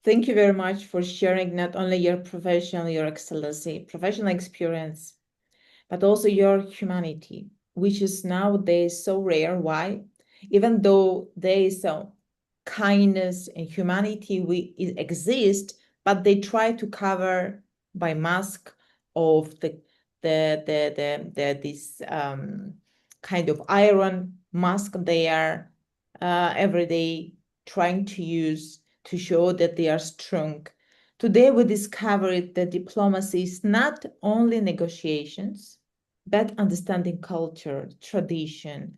Thank you very much for sharing not only your Your Excellency, professional experience, but also your humanity, which is nowadays so rare. Why? Even though there is some kindness and humanity exist, but they try to cover by mask of this kind of iron mask they are every day trying to use to show that they are strong. Today we discovered that diplomacy is not only negotiations, but understanding culture, tradition,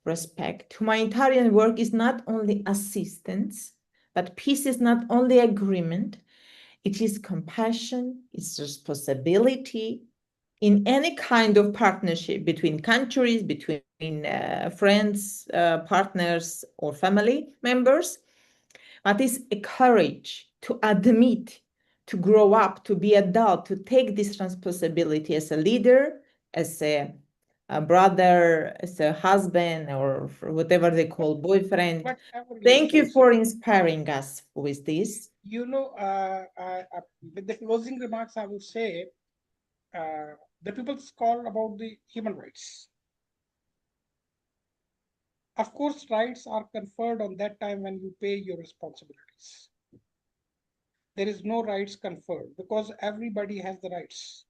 respect. Humanitarian work is not only assistance, but peace is not only agreement, it is compassion, it's responsibility in any kind of partnership between countries, between friends, partners, or family members. but it's a courage to admit, to grow up, to be adult, to take this responsibility as a leader, as a brother, as a husband, or whatever they call boyfriend. Whatever Thank you relationship. for inspiring us with this. You know, with the closing remarks, I would say the people's call about the human rights. Of course, rights are conferred on that time when you pay your responsibilities. There is no rights conferred because everybody has the rights.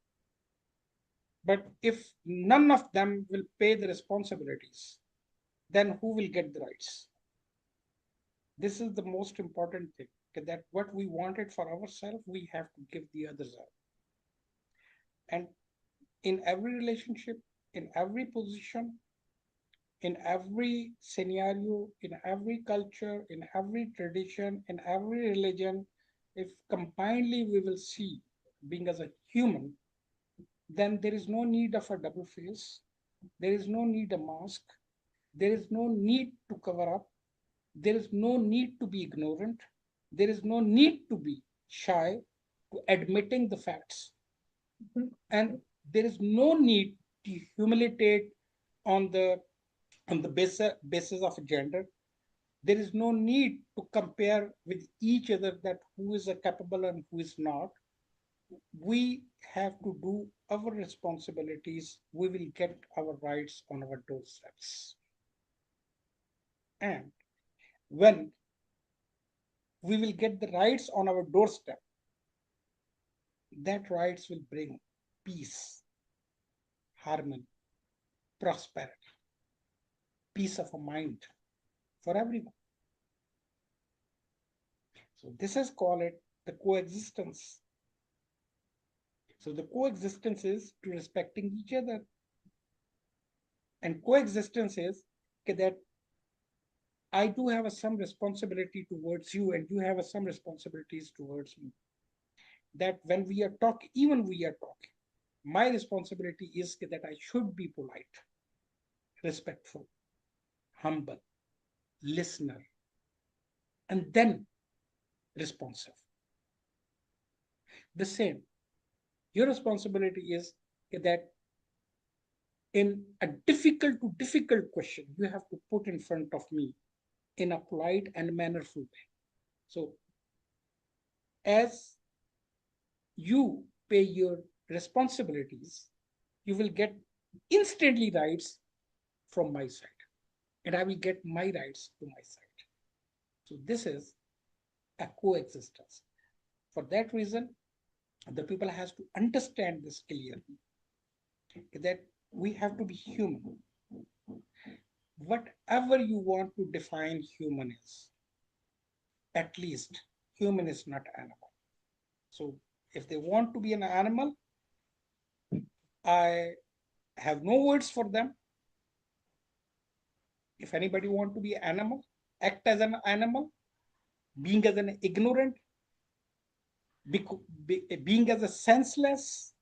But if none of them will pay the responsibilities, then who will get the rights? This is the most important thing, that what we wanted for ourselves, we have to give the others up. And in every relationship, in every position, in every scenario, in every culture, in every tradition, in every religion, if combinedly we will see being as a human, then there is no need of a double face. There is no need a mask. There is no need to cover up. There is no need to be ignorant. There is no need to be shy to admitting the facts. And there is no need to humiliate on the basis of gender. There is no need to compare with each other that who is capable and who is not. We have to do our responsibilities. We will get our rights on our doorsteps. And when we will get the rights on our doorstep, that rights will bring peace, harmony, prosperity, peace of mind for everyone. So this is called it the coexistence. So the coexistence is to respecting each other. And coexistence is that I do have some responsibility towards you and you have some responsibilities towards me. That when we are talking, even we are talking, my responsibility is that I should be polite, respectful, humble, listener, and then responsive. The same, your responsibility is that in a difficult to difficult question, you have to put in front of me in a polite and mannerful way. So as you pay your responsibilities, you will get instantly rights from my side, and I will get my rights to my side. So this is a coexistence. For that reason, the people has to understand this clearly, that we have to be human. Whatever you want to define human is, at least human is not animal. So if they want to be an animal, I have no words for them. If anybody want to be an animal, act as an animal, being as an ignorant, being as a senseless,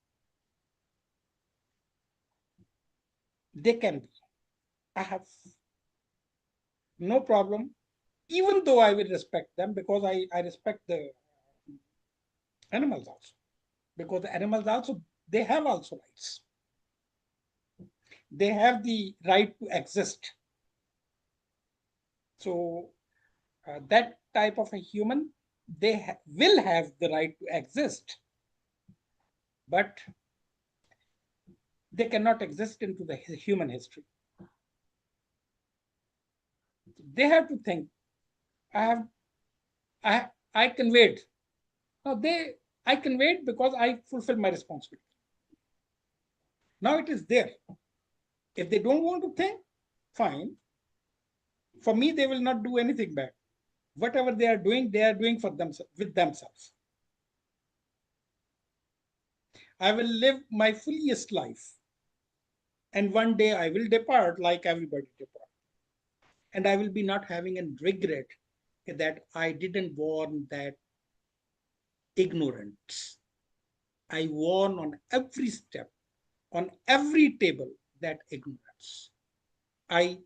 they can be. I have no problem, even though I will respect them, because I respect the animals also. Because the animals also, they have also rights. They have the right to exist. So that type of a human, they will have the right to exist, but they cannot exist into the human history. They have to think, I have, I conveyed. Now I conveyed because I fulfill my responsibility. Now it is there. If they don't want to think, fine. For me, they will not do anything bad. Whatever they are doing for themselves, with themselves. I will live my fullest life. And one day I will depart like everybody depart. And I will be not having a regret that I didn't warn that ignorance. I warn on every step, on every table, that ignorance. I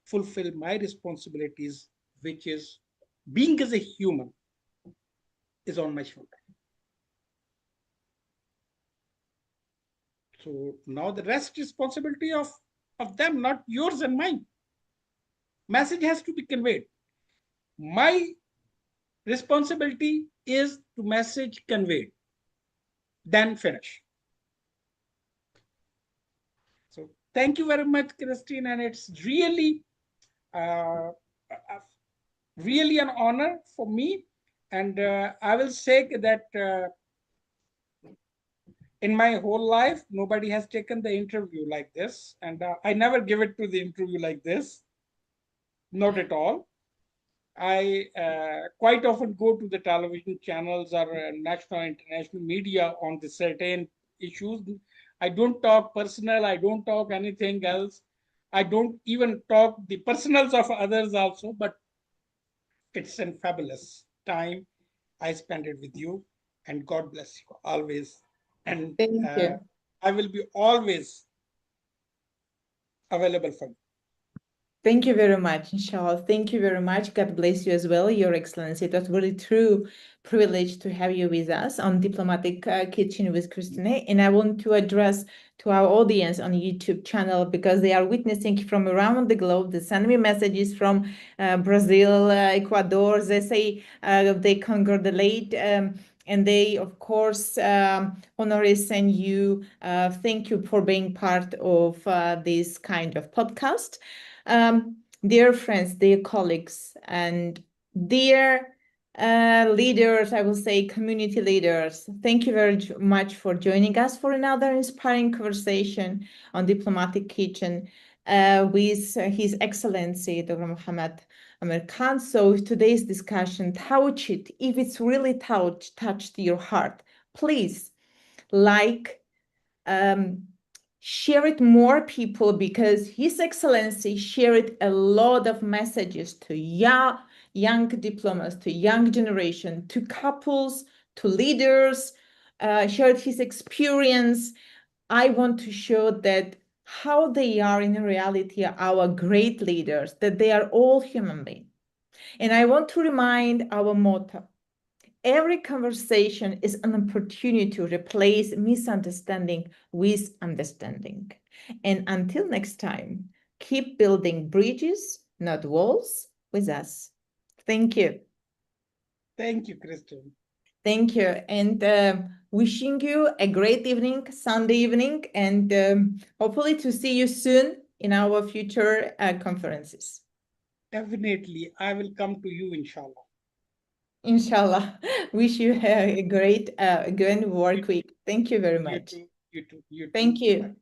fulfill my responsibilities, which is being as a human is on my shoulder. So now the rest responsibility of them, not yours and mine. Message has to be conveyed. My responsibility is to message conveyed, then finish. So thank you very much, Kristine, and it's really, really an honor for me. And I will say that in my whole life, nobody has taken the interview like this, and I never give it to the interview like this. Not at all. I quite often go to the television channels or national and international media on the certain issues. I don't talk personal. I don't talk anything else. I don't even talk the personals of others also, but it's a fabulous time I spend it with you, and God bless you always. And Thank you. I will be always available for you. Thank you very much, inshallah. Thank you very much. God bless you as well, Your Excellency. It was really true privilege to have you with us on Diplomatic Kitchen with Kristine. And I want to address to our audience on YouTube channel, because they are witnessing from around the globe. They send me messages from Brazil, Ecuador. They say they congratulate. And they, of course, honoris and you. Thank you for being part of this kind of podcast. Dear friends, dear colleagues, and dear leaders, I will say community leaders, thank you very much for joining us for another inspiring conversation on Diplomatic Kitchen with His Excellency Dr. Muhammad Amin Khan. So today's discussion, touch it. If it's really touched your heart, please like, share it more people, because His Excellency shared a lot of messages to young diplomats, to young generation, to couples, to leaders, shared his experience. I want to show that how they are in reality our great leaders, that they are all human beings. And I want to remind our motto: every conversation is an opportunity to replace misunderstanding with understanding. And until next time, keep building bridges, not walls, with us. Thank you. Thank you, Kristine. Thank you. And wishing you a great evening, Sunday evening, and hopefully to see you soon in our future conferences. Definitely, I will come to you, inshallah. Inshallah. Wish you a great good work week. Thank you very You much. too, you too, you too. Thank you. Bye.